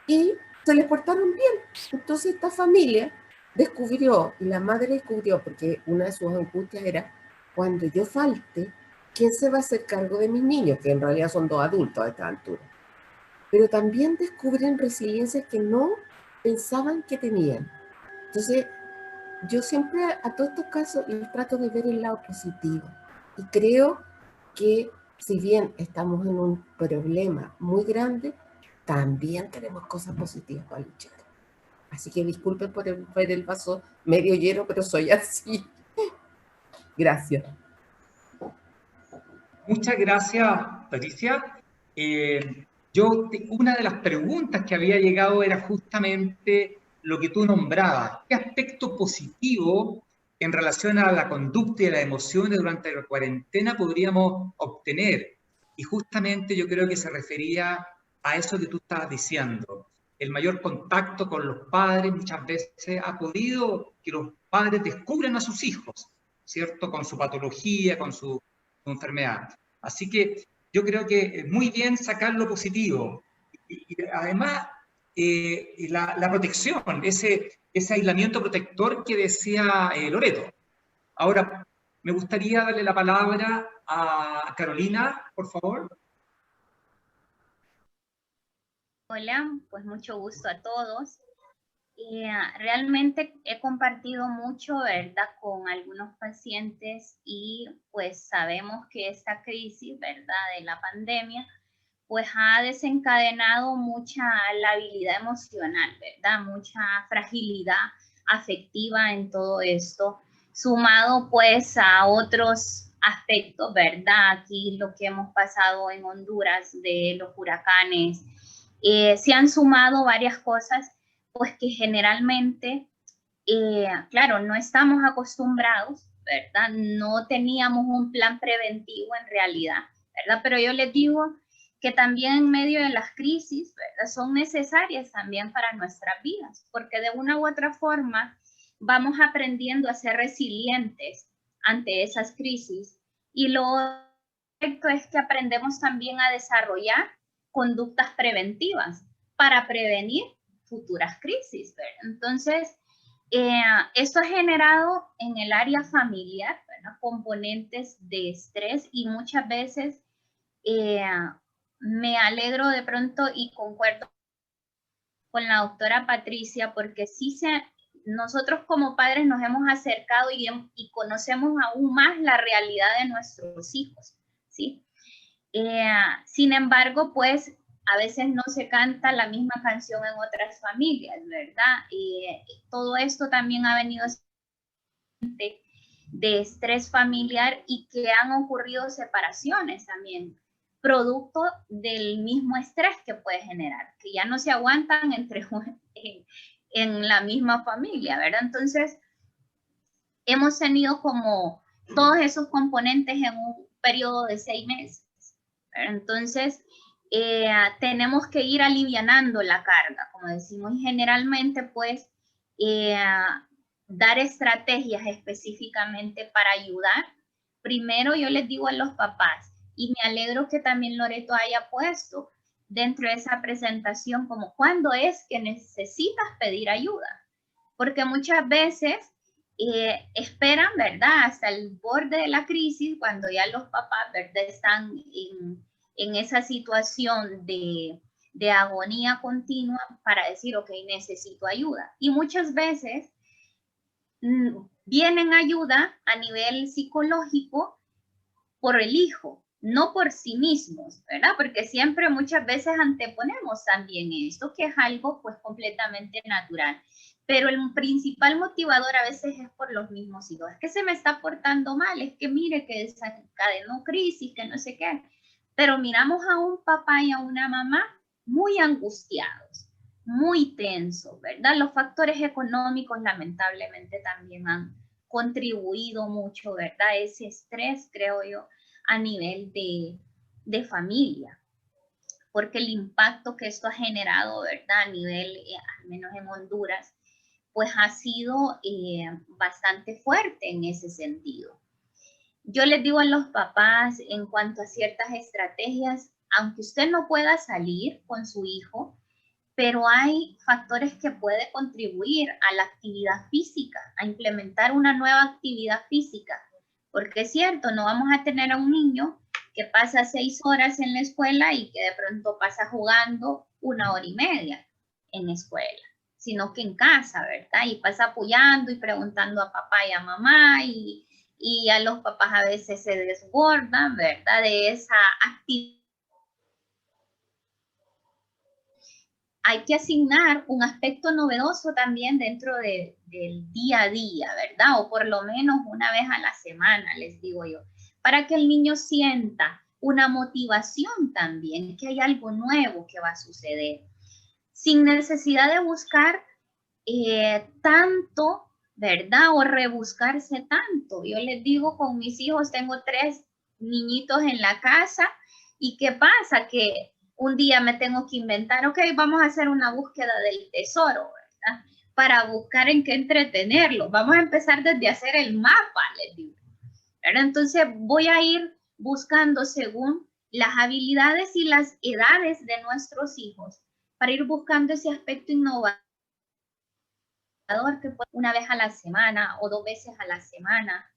y se les portaron bien. Entonces esta familia descubrió, y la madre descubrió, porque una de sus angustias era, cuando yo falte, ¿quién se va a hacer cargo de mis niños? Que en realidad son 2 adultos a esta altura. Pero también descubren resiliencias que no pensaban que tenían. Entonces, yo siempre a todos estos casos les trato de ver el lado positivo. Y creo que si bien estamos en un problema muy grande, también tenemos cosas positivas para luchar. Así que disculpen por ver el vaso medio lleno, pero soy así. Gracias. Muchas gracias, Patricia. Una de las preguntas que había llegado era justamente lo que tú nombrabas. ¿Qué aspecto positivo en relación a la conducta y a las emociones durante la cuarentena podríamos obtener? Y justamente yo creo que se refería a eso que tú estabas diciendo. el mayor contacto con los padres muchas veces ha podido que los padres descubran a sus hijos, ¿cierto? Con su patología, con su enfermedad. Así que yo creo que es muy bien sacar lo positivo. Y además, la protección, ese aislamiento protector que decía Loreto. Ahora, me gustaría darle la palabra a Carolina, por favor. Hola, pues mucho gusto a todos. Realmente he compartido mucho, ¿verdad?, con algunos pacientes y pues sabemos que esta crisis, ¿verdad?, de la pandemia, pues ha desencadenado mucha labilidad emocional, ¿verdad?, mucha fragilidad afectiva en todo esto, sumado pues a otros aspectos, ¿verdad? Aquí lo que hemos pasado en Honduras de los huracanes, se han sumado varias cosas, pues que generalmente, claro, no estamos acostumbrados, ¿verdad? No teníamos un plan preventivo en realidad, ¿verdad? Pero yo les digo que también en medio de las crisis, ¿verdad?, son necesarias también para nuestras vidas, porque de una u otra forma vamos aprendiendo a ser resilientes ante esas crisis. Y lo correcto es que aprendemos también a desarrollar conductas preventivas para prevenir futuras crisis, ¿verdad? Entonces, esto ha generado en el área familiar, ¿verdad?, componentes de estrés y muchas veces me alegro de pronto y concuerdo con la doctora Patricia porque sí nosotros como padres nos hemos acercado y conocemos aún más la realidad de nuestros hijos, ¿sí? Sin embargo, pues a veces no se canta la misma canción en otras familias, ¿verdad? Todo esto también ha venido de estrés familiar y que han ocurrido separaciones también, producto del mismo estrés que puede generar, que ya no se aguantan en la misma familia, ¿verdad? Entonces, hemos tenido como todos esos componentes en un periodo de 6 meses, ¿verdad? Entonces, tenemos que ir alivianando la carga, como decimos, y generalmente, pues, dar estrategias específicamente para ayudar. Primero, yo les digo a los papás, y me alegro que también Loreto haya puesto dentro de esa presentación como cuándo es que necesitas pedir ayuda, porque muchas veces esperan, ¿verdad?, hasta el borde de la crisis, cuando ya los papás, ¿verdad?, están en esa situación de agonía continua para decir, ok, necesito ayuda. Y muchas veces vienen ayuda a nivel psicológico por el hijo, no por sí mismos, ¿verdad? Porque siempre muchas veces anteponemos también esto, que es algo pues completamente natural. Pero el principal motivador a veces es por los mismos hijos. Es que se me está portando mal, es que mire que desencadenó crisis, que no sé qué. Pero miramos a un papá y a una mamá muy angustiados, muy tensos, ¿verdad? Los factores económicos lamentablemente también han contribuido mucho, ¿verdad? Ese estrés, creo yo, a nivel de familia, porque el impacto que esto ha generado, ¿verdad?, a nivel, al menos en Honduras, pues ha sido bastante fuerte en ese sentido. Yo les digo a los papás en cuanto a ciertas estrategias, aunque usted no pueda salir con su hijo, pero hay factores que pueden contribuir a la actividad física, a implementar una nueva actividad física, porque es cierto, no vamos a tener a un niño que pasa 6 horas en la escuela y que de pronto pasa jugando 1 hora y media en la escuela, sino que en casa, ¿verdad? Y pasa apoyando y preguntando a papá y a mamá y a los papás a veces se desbordan, ¿verdad?, de esa actividad. Hay que asignar un aspecto novedoso también dentro del día a día, ¿verdad? O por lo menos una vez a la semana, les digo yo, para que el niño sienta una motivación también, que hay algo nuevo que va a suceder, sin necesidad de buscar tanto, ¿verdad? O rebuscarse tanto. Yo les digo, con mis hijos tengo 3 niñitos en la casa, ¿y qué pasa? Que un día me tengo que inventar, ok, vamos a hacer una búsqueda del tesoro, ¿verdad? Para buscar en qué entretenerlo. Vamos a empezar desde hacer el mapa, les digo. ¿Verdad? Entonces voy a ir buscando según las habilidades y las edades de nuestros hijos para ir buscando ese aspecto innovador que puede una vez a la semana o 2 veces a la semana.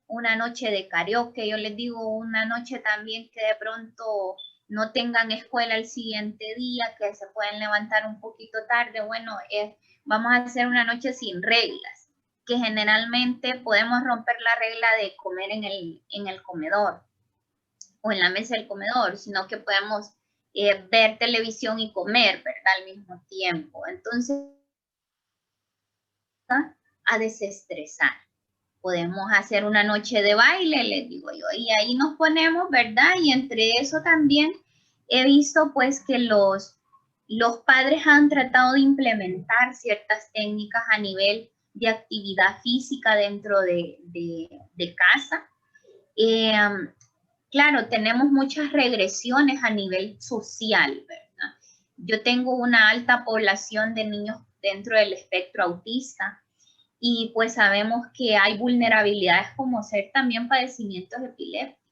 Una noche de karaoke, yo les digo, una noche también que de pronto no tengan escuela el siguiente día, que se pueden levantar un poquito tarde. Bueno, vamos a hacer una noche sin reglas, que generalmente podemos romper la regla de comer en el comedor o en la mesa del comedor, sino que podemos ver televisión y comer, ¿verdad? Al mismo tiempo. Entonces, a desestresar. Podemos hacer una noche de baile, les digo yo, y ahí nos ponemos, ¿verdad? Y entre eso también he visto pues que los padres han tratado de implementar ciertas técnicas a nivel de actividad física dentro de casa. Claro, tenemos muchas regresiones a nivel social, ¿verdad? Yo tengo una alta población de niños dentro del espectro autista y pues sabemos que hay vulnerabilidades como ser también padecimientos epilépticos.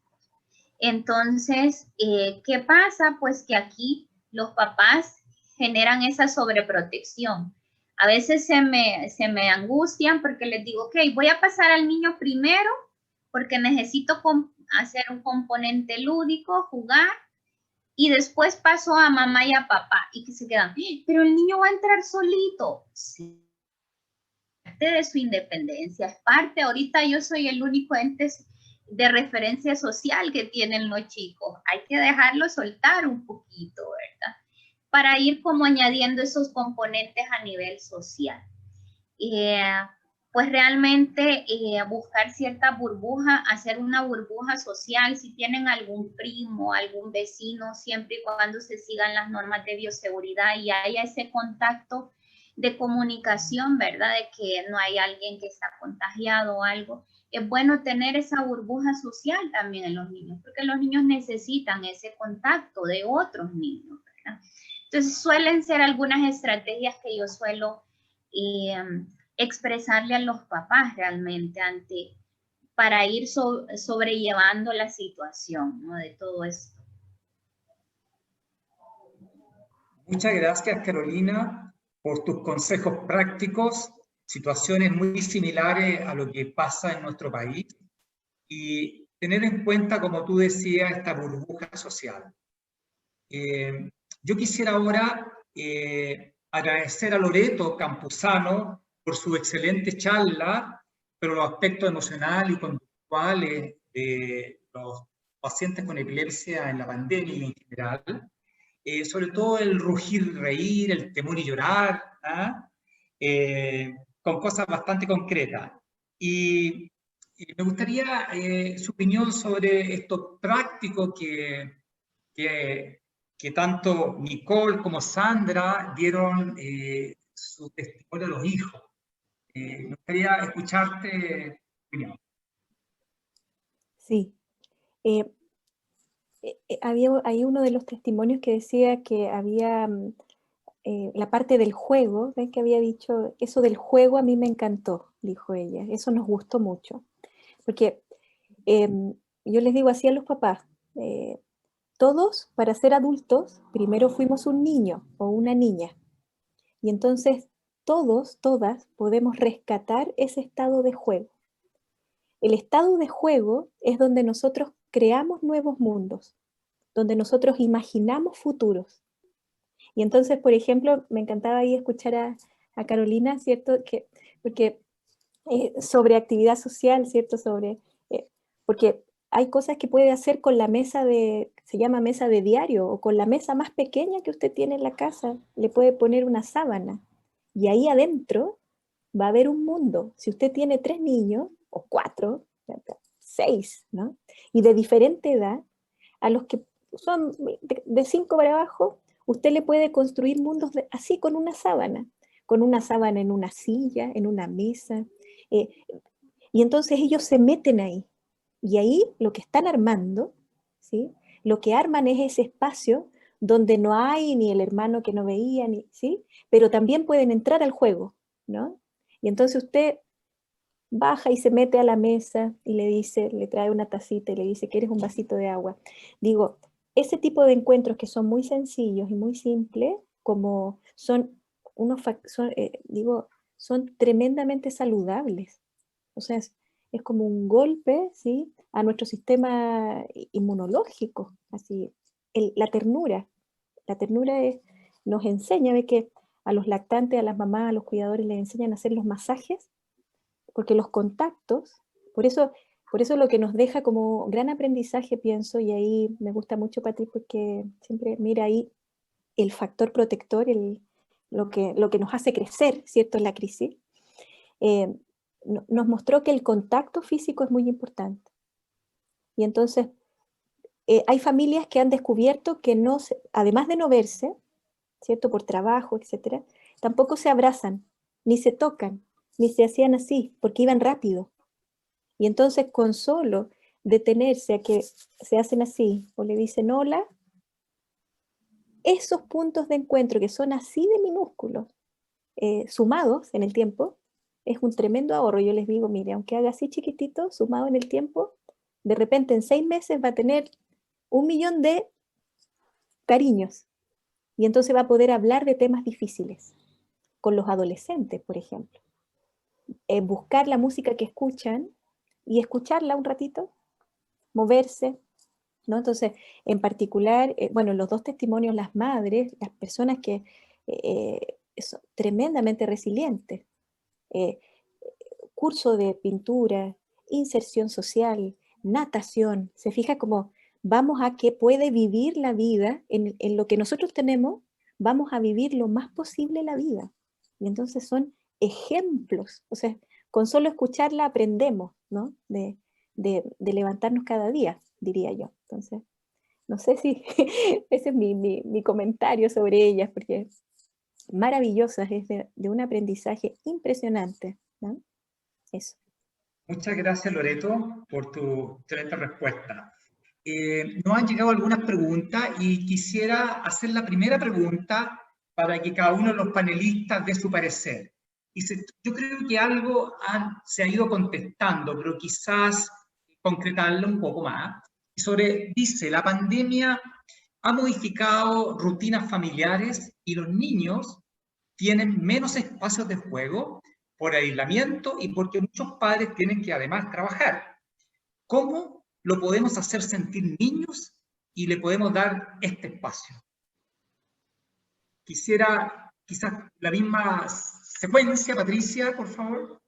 Entonces, ¿qué pasa? Pues que aquí los papás generan esa sobreprotección. A veces se me angustian porque les digo, ok, voy a pasar al niño primero porque necesito hacer un componente lúdico, jugar, y después paso a mamá y a papá, y que se quedan, pero el niño va a entrar solito. Sí, de su independencia, es parte, ahorita yo soy el único ente de referencia social que tienen los chicos, hay que dejarlo soltar un poquito, ¿verdad? Para ir como añadiendo esos componentes a nivel social. Pues realmente buscar cierta burbuja, hacer una burbuja social, si tienen algún primo, algún vecino, siempre y cuando se sigan las normas de bioseguridad y haya ese contacto de comunicación, ¿verdad? De que no hay alguien que está contagiado o algo. Es bueno tener esa burbuja social también en los niños, porque los niños necesitan ese contacto de otros niños, ¿verdad? Entonces suelen ser algunas estrategias que yo suelo expresarle a los papás realmente para ir sobrellevando la situación, ¿no? De todo esto. Muchas gracias, Carolina, por tus consejos prácticos, situaciones muy similares a lo que pasa en nuestro país y tener en cuenta, como tú decías, esta burbuja social. Yo quisiera ahora agradecer a Loreto Campuzano por su excelente charla, pero los aspectos emocionales y conductuales de los pacientes con epilepsia en la pandemia y en general, sobre todo el rugir y reír, el temor y llorar, con cosas bastante concretas. Y me gustaría su opinión sobre esto práctico que tanto Nicole como Sandra dieron su testimonio a los hijos. Me gustaría escucharte tu opinión. Sí. Hay uno de los testimonios que decía que había la parte del juego, ¿ven? Que había dicho, eso del juego a mí me encantó, dijo ella, eso nos gustó mucho. Porque yo les digo así a los papás, todos para ser adultos, primero fuimos un niño o una niña. Y entonces todos, todas, podemos rescatar ese estado de juego. El estado de juego es donde nosotros creamos nuevos mundos, donde nosotros imaginamos futuros. Y entonces, por ejemplo, me encantaba ahí escuchar a Carolina, ¿cierto? Porque sobre actividad social, ¿cierto? Porque hay cosas que puede hacer con la mesa se llama mesa de diario, o con la mesa más pequeña que usted tiene en la casa, le puede poner una sábana. Y ahí adentro va a haber un mundo. Si usted tiene 3 niños, o 4, 6, ¿no? Y de diferente edad, a los que son de 5 para abajo, usted le puede construir mundos así con una sábana en una silla, en una mesa. Y entonces ellos se meten ahí. Y ahí lo que están armando, ¿sí? lo que arman es ese espacio donde no hay ni el hermano que no veía, ¿sí? Pero también pueden entrar al juego, ¿no? Y entonces usted baja y se mete a la mesa y le dice, le trae una tacita y le dice, ¿quieres un vasito de agua? Digo, ese tipo de encuentros que son muy sencillos y muy simples, como son son tremendamente saludables. O sea, es como un golpe, ¿sí?, a nuestro sistema inmunológico. Así, la ternura nos enseña de que a los lactantes, a las mamás, a los cuidadores les enseñan a hacer los masajes, porque los contactos, por eso lo que nos deja como gran aprendizaje, pienso, y ahí me gusta mucho, Patri, porque siempre mira ahí el factor protector, lo que nos hace crecer, ¿cierto?, en la crisis, nos mostró que el contacto físico es muy importante. Y entonces hay familias que han descubierto que además de no verse, ¿cierto?, por trabajo, etcétera, tampoco se abrazan, ni se tocan, ni se hacían así, porque iban rápido. Y entonces con solo detenerse a que se hacen así, o le dicen hola, esos puntos de encuentro que son así de minúsculos, sumados en el tiempo, es un tremendo ahorro. Yo les digo, mire, aunque haga así chiquitito, sumado en el tiempo, de repente en 6 meses va a tener 1 millón de cariños. Y entonces va a poder hablar de temas difíciles con los adolescentes, por ejemplo. Buscar la música que escuchan y escucharla un ratito, moverse, ¿no? Entonces, en particular, bueno, los dos testimonios, las madres, las personas que son tremendamente resilientes, curso de pintura, inserción social, natación, se fija como vamos a que puede vivir la vida en lo que nosotros tenemos, vamos a vivir lo más posible la vida. Y entonces son ejemplos, o sea, con solo escucharla aprendemos, ¿no? De levantarnos cada día, diría yo. Entonces, no sé si ese es mi comentario sobre ellas, porque maravillosas, es de un aprendizaje impresionante, ¿no? Eso. Muchas gracias, Loreto, por tu excelente respuesta. Nos han llegado algunas preguntas y quisiera hacer la primera pregunta para que cada uno de los panelistas dé su parecer. Yo creo que algo se ha ido contestando, pero quizás concretarlo un poco más. Dice, la pandemia ha modificado rutinas familiares y los niños tienen menos espacios de juego por aislamiento y porque muchos padres tienen que además trabajar. ¿Cómo lo podemos hacer sentir niños y le podemos dar este espacio? Quisiera quizás la misma secuencia, Patricia, por favor.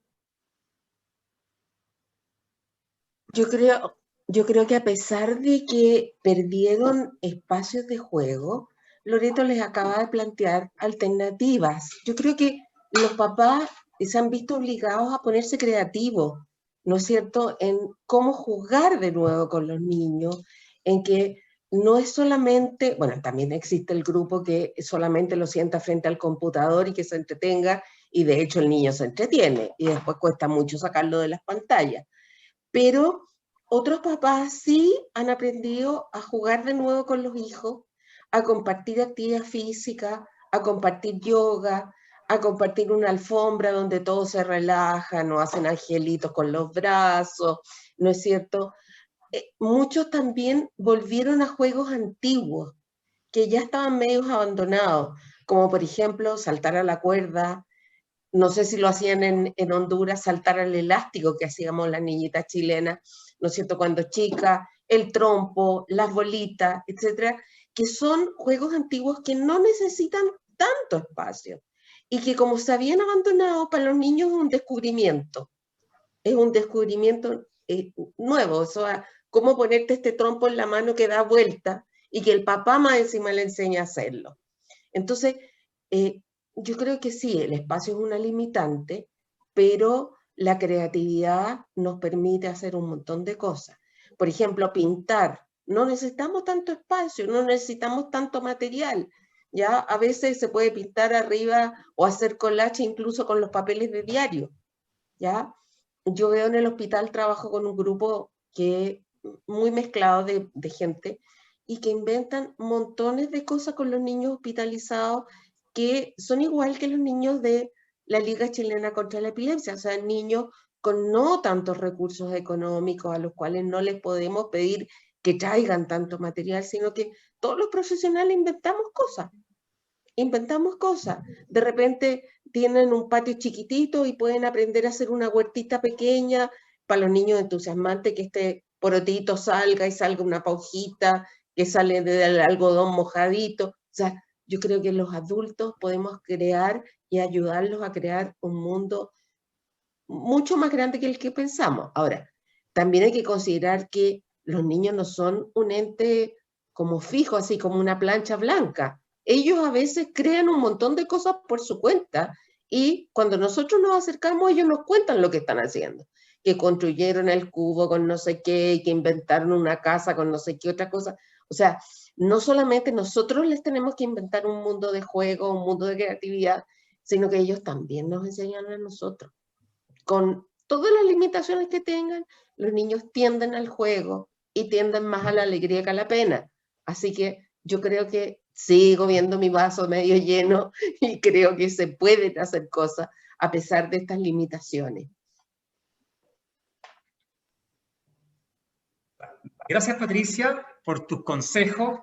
Yo creo que a pesar de que perdieron espacios de juego, Loreto les acaba de plantear alternativas. Yo creo que los papás se han visto obligados a ponerse creativos, ¿no es cierto?, en cómo jugar de nuevo con los niños, en que no es solamente, bueno, también existe el grupo que solamente lo sienta frente al computador y que se entretenga, y de hecho el niño se entretiene, y después cuesta mucho sacarlo de las pantallas. Pero otros papás sí han aprendido a jugar de nuevo con los hijos, a compartir actividad física, a compartir yoga, a compartir una alfombra donde todos se relajan o hacen angelitos con los brazos, ¿no es cierto? Muchos también volvieron a juegos antiguos que ya estaban medio abandonados, como por ejemplo saltar a la cuerda. No sé si lo hacían en Honduras, saltar al elástico que hacíamos las niñitas chilenas, ¿no es cierto?, cuando chica, el trompo, las bolitas, etcétera, que son juegos antiguos que no necesitan tanto espacio y que como se habían abandonado, para los niños es un descubrimiento nuevo, o sea, cómo ponerte este trompo en la mano que da vuelta y que el papá más encima le enseña a hacerlo. Entonces, yo creo que sí, el espacio es una limitante, pero la creatividad nos permite hacer un montón de cosas. Por ejemplo, pintar. No necesitamos tanto espacio, no necesitamos tanto material. Ya a veces se puede pintar arriba o hacer collage incluso con los papeles de diario. ¿Ya? Yo veo en el hospital, trabajo con un grupo que muy mezclado de gente, y que inventan montones de cosas con los niños hospitalizados que son igual que los niños de la Liga Chilena contra la Epilepsia, o sea, niños con no tantos recursos económicos a los cuales no les podemos pedir que traigan tanto material, sino que todos los profesionales inventamos cosas. De repente tienen un patio chiquitito y pueden aprender a hacer una huertita pequeña para los niños entusiasmantes, que este porotito salga y salga una paujita, que sale del algodón mojadito. O sea, yo creo que los adultos podemos crear y ayudarlos a crear un mundo mucho más grande que el que pensamos. Ahora, también hay que considerar que los niños no son un ente como fijo, así como una plancha blanca. Ellos a veces crean un montón de cosas por su cuenta y cuando nosotros nos acercamos, ellos nos cuentan lo que están haciendo, que construyeron el cubo con no sé qué, que inventaron una casa con no sé qué otra cosa. O sea, no solamente nosotros les tenemos que inventar un mundo de juego, un mundo de creatividad, sino que ellos también nos enseñan a nosotros. Con todas las limitaciones que tengan, los niños tienden al juego y tienden más a la alegría que a la pena. Así que yo creo que sigo viendo mi vaso medio lleno y creo que se pueden hacer cosas a pesar de estas limitaciones. Gracias, Patricia, por tus consejos,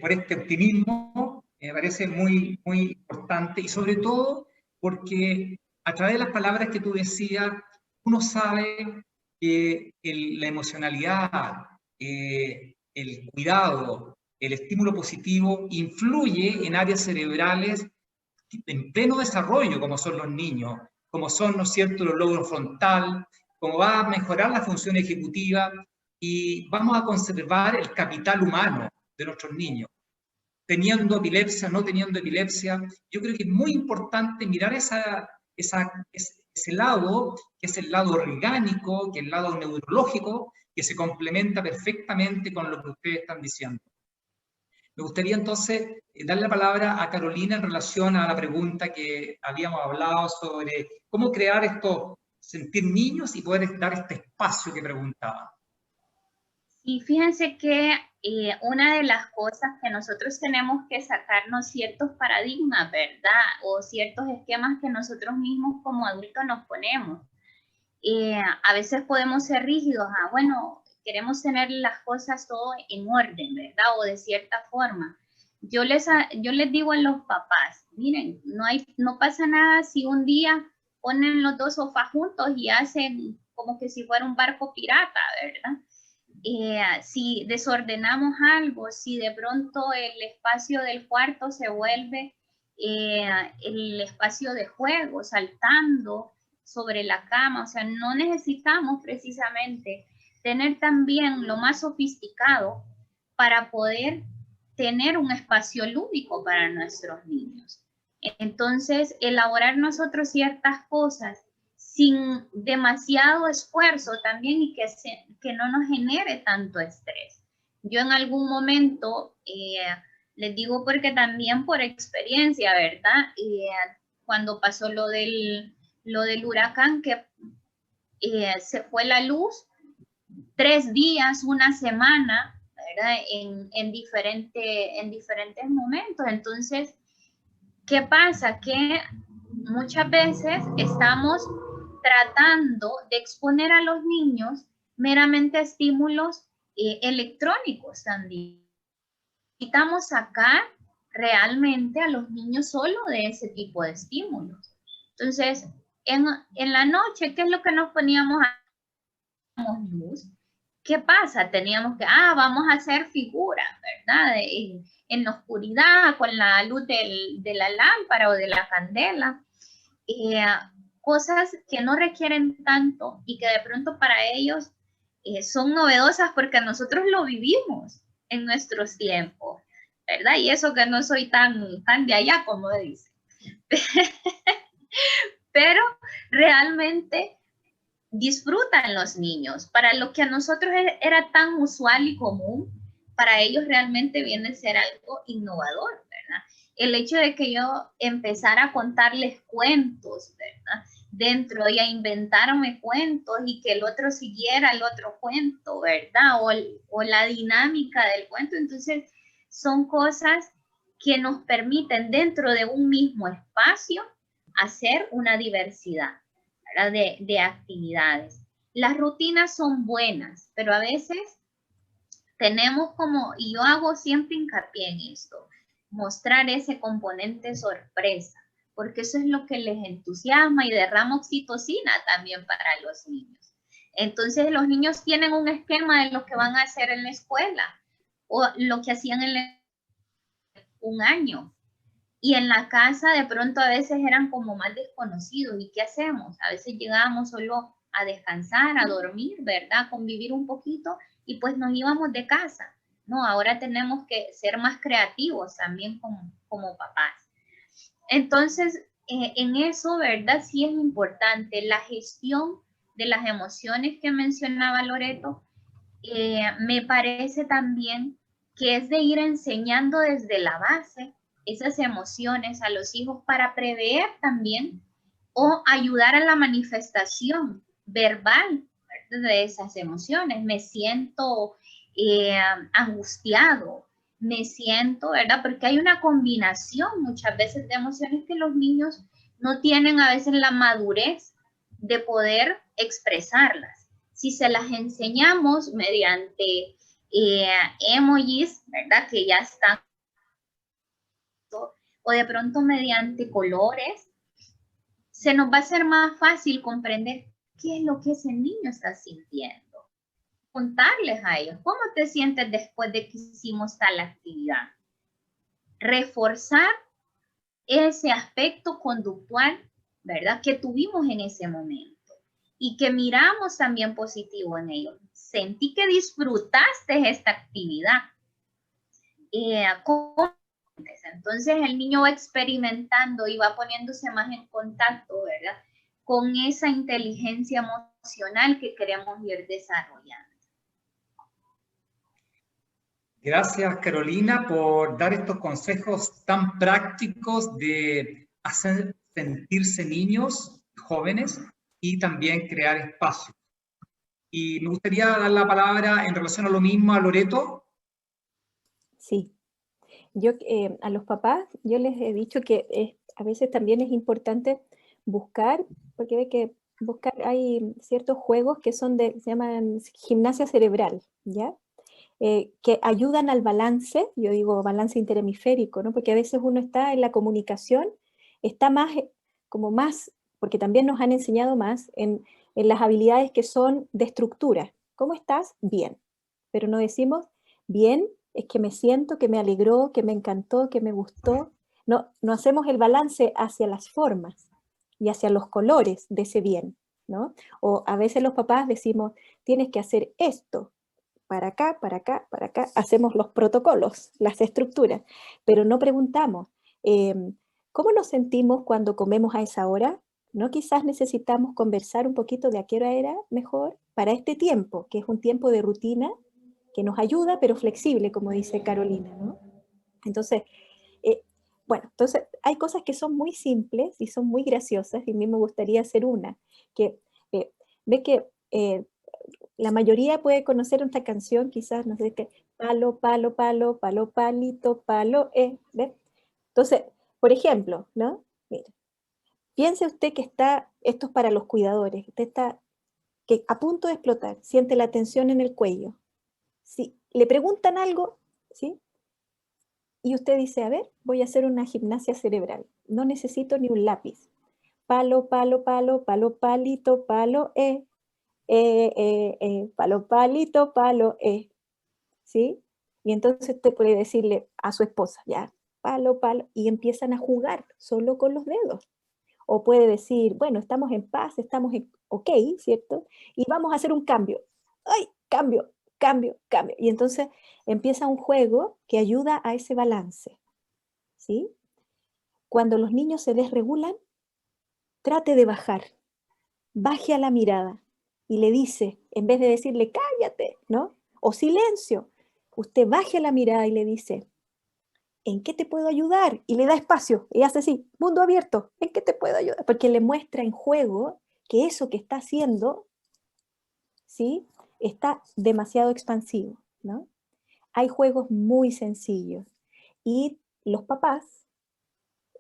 por este optimismo. Me parece muy, muy importante y sobre todo porque a través de las palabras que tú decías, uno sabe que la emocionalidad, el cuidado, el estímulo positivo influye en áreas cerebrales en pleno desarrollo, como son los niños, como son, ¿no es cierto?, los lóbulos frontal, como va a mejorar la función ejecutiva y vamos a conservar el capital humano de nuestros niños. Teniendo epilepsia, no teniendo epilepsia, yo creo que es muy importante mirar ese lado, que es el lado orgánico, que es el lado neurológico, que se complementa perfectamente con lo que ustedes están diciendo. Me gustaría entonces darle la palabra a Carolina en relación a la pregunta que habíamos hablado sobre cómo crear esto, sentir niños y poder dar este espacio que preguntaba. Y fíjense que una de las cosas que nosotros tenemos que sacarnos ciertos paradigmas, ¿verdad? O ciertos esquemas que nosotros mismos como adultos nos ponemos. A veces podemos ser rígidos, bueno, queremos tener las cosas todo en orden, ¿verdad? O de cierta forma. Yo les digo a los papás, miren, no pasa nada si un día ponen los dos sofás juntos y hacen como que si fuera un barco pirata, ¿verdad? Si desordenamos algo, si de pronto el espacio del cuarto se vuelve el espacio de juego, saltando sobre la cama, o sea, no necesitamos precisamente tener también lo más sofisticado para poder tener un espacio lúdico para nuestros niños. Entonces, elaborar nosotros ciertas cosas sin demasiado esfuerzo también y que no nos genere tanto estrés. Yo en algún momento, les digo porque también por experiencia, ¿verdad? Cuando pasó lo del huracán, que se fue la luz 3 días, una semana, ¿verdad? En diferentes momentos. Entonces, ¿qué pasa? Que muchas veces estamos tratando de exponer a los niños meramente a estímulos electrónicos también. Necesitamos sacar realmente a los niños solo de ese tipo de estímulos. Entonces, en la noche, ¿qué es lo que nos poníamos a luz? ¿Qué pasa? Teníamos que, vamos a hacer figuras, ¿verdad? En la oscuridad, con la luz de la lámpara o de la candela. Cosas que no requieren tanto y que de pronto para ellos son novedosas porque nosotros lo vivimos en nuestros tiempos, ¿verdad? Y eso que no soy tan de allá, como dice. Pero realmente disfrutan los niños. Para lo que a nosotros era tan usual y común, para ellos realmente viene a ser algo innovador, ¿verdad? El hecho de que yo empezara a contarles cuentos, ¿verdad? dentro y a inventarme cuentos y que el otro siguiera el otro cuento, ¿verdad? O la dinámica del cuento. Entonces, son cosas que nos permiten dentro de un mismo espacio hacer una diversidad, ¿verdad? De actividades. Las rutinas son buenas, pero a veces tenemos como, y yo hago siempre hincapié en esto, mostrar ese componente sorpresa, porque eso es lo que les entusiasma y derrama oxitocina también para los niños. Entonces los niños tienen un esquema de lo que van a hacer en la escuela o lo que hacían en un año. Y en la casa de pronto a veces eran como más desconocidos. ¿Y qué hacemos? A veces llegábamos solo a descansar, a dormir, ¿verdad? Convivir un poquito y pues nos íbamos de casa. No, ahora tenemos que ser más creativos también como papás. Entonces, en eso, ¿verdad? Sí es importante la gestión de las emociones que mencionaba Loreto. Me parece también que es de ir enseñando desde la base esas emociones a los hijos para prever también o ayudar a la manifestación verbal de esas emociones. Me siento angustiado, me siento, ¿verdad? Porque hay una combinación muchas veces de emociones que los niños no tienen a veces la madurez de poder expresarlas. Si se las enseñamos mediante emojis, ¿verdad? Que ya están, o de pronto mediante colores, se nos va a hacer más fácil comprender qué es lo que ese niño está sintiendo. Contarles a ellos, ¿cómo te sientes después de que hicimos tal actividad? Reforzar ese aspecto conductual, ¿verdad? Que tuvimos en ese momento y que miramos también positivo en ellos. Sentí que disfrutaste esta actividad. Entonces el niño va experimentando y va poniéndose más en contacto, ¿verdad? Con esa inteligencia emocional que queremos ir desarrollando. Gracias, Carolina, por dar estos consejos tan prácticos de hacer sentirse niños, jóvenes, y también crear espacios. Y me gustaría dar la palabra en relación a lo mismo a Loreto. Sí. Yo a los papás, yo les he dicho que a veces también es importante buscar, porque ve que buscar, hay ciertos juegos que son se llaman gimnasia cerebral, ¿ya? Que ayudan al balance, yo digo balance interhemisférico, ¿no? Porque a veces uno está en la comunicación, está más, como más, porque también nos han enseñado más en las habilidades que son de estructura. ¿Cómo estás? Bien. Pero no decimos, bien, es que me siento, que me alegró, que me encantó, que me gustó. No hacemos el balance hacia las formas y hacia los colores de ese bien, ¿no? O a veces los papás decimos, tienes que hacer esto, para acá, para acá, para acá, hacemos los protocolos, las estructuras, pero no preguntamos, ¿cómo nos sentimos cuando comemos a esa hora? ¿No? Quizás necesitamos conversar un poquito de a qué hora era mejor para este tiempo, que es un tiempo de rutina que nos ayuda, pero flexible, como dice Carolina, ¿no? Entonces, bueno, entonces hay cosas que son muy simples y son muy graciosas, y a mí me gustaría hacer una, que ve que la mayoría puede conocer esta canción, quizás, no sé qué, palo, palo, palo, palo, palito, palo, ¿ve? Entonces, por ejemplo, ¿no? Mira, piense usted que esto es para los cuidadores, usted está que a punto de explotar, siente la tensión en el cuello. Si le preguntan algo, ¿sí? Y usted dice, a ver, voy a hacer una gimnasia cerebral, no necesito ni un lápiz. Palo, palo, palo, palo, palito, palo, palo, palito, palo, ¿sí? Y entonces usted puede decirle a su esposa, ya, palo, palo, y empiezan a jugar solo con los dedos. O puede decir, bueno, estamos en paz, estamos ok, ¿cierto? Y vamos a hacer un cambio. ¡Ay! Cambio, cambio, cambio. Y entonces empieza un juego que ayuda a ese balance, ¿sí? Cuando los niños se desregulan, trate de baje a la mirada y le dice, en vez de decirle, cállate, ¿no? O silencio, usted baje a la mirada y le dice, ¿en qué te puedo ayudar? Y le da espacio, y hace así, mundo abierto, ¿en qué te puedo ayudar? Porque le muestra en juego que eso que está haciendo, ¿sí? Está demasiado expansivo, ¿no? Hay juegos muy sencillos. Y los papás,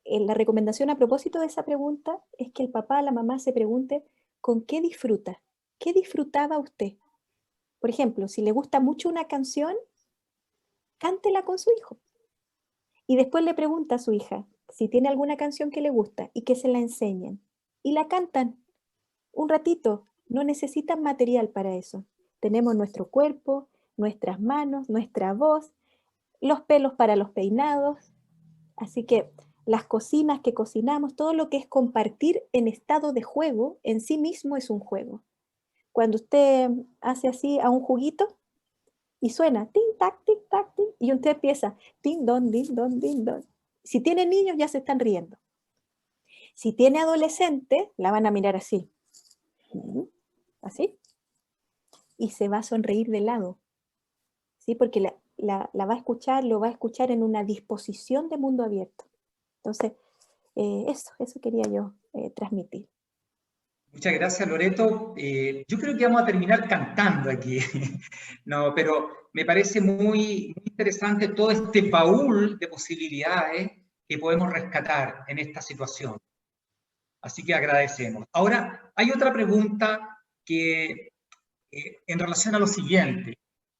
la recomendación a propósito de esa pregunta es que el papá, la mamá se pregunte, ¿con qué disfruta? ¿Qué disfrutaba usted? Por ejemplo, si le gusta mucho una canción, cántela con su hijo. Y después le pregunta a su hija si tiene alguna canción que le gusta y que se la enseñen. Y la cantan un ratito. No necesitan material para eso. Tenemos nuestro cuerpo, nuestras manos, nuestra voz, los pelos para los peinados. Así que las cocinas que cocinamos, todo lo que es compartir en estado de juego, en sí mismo es un juego. Cuando usted hace así a un juguito y suena tic tac, tin, y usted empieza tin don, din don, din don. Si tiene niños ya se están riendo. Si tiene adolescente, la van a mirar así. Así. Y se va a sonreír de lado. ¿Sí? Porque la va a escuchar, lo va a escuchar en una disposición de mundo abierto. Entonces, eso quería yo transmitir. Muchas gracias, Loreto. Yo creo que vamos a terminar cantando aquí, no, pero me parece muy interesante todo este baúl de posibilidades que podemos rescatar en esta situación. Así que agradecemos. Ahora, hay otra pregunta que, en relación a lo siguiente.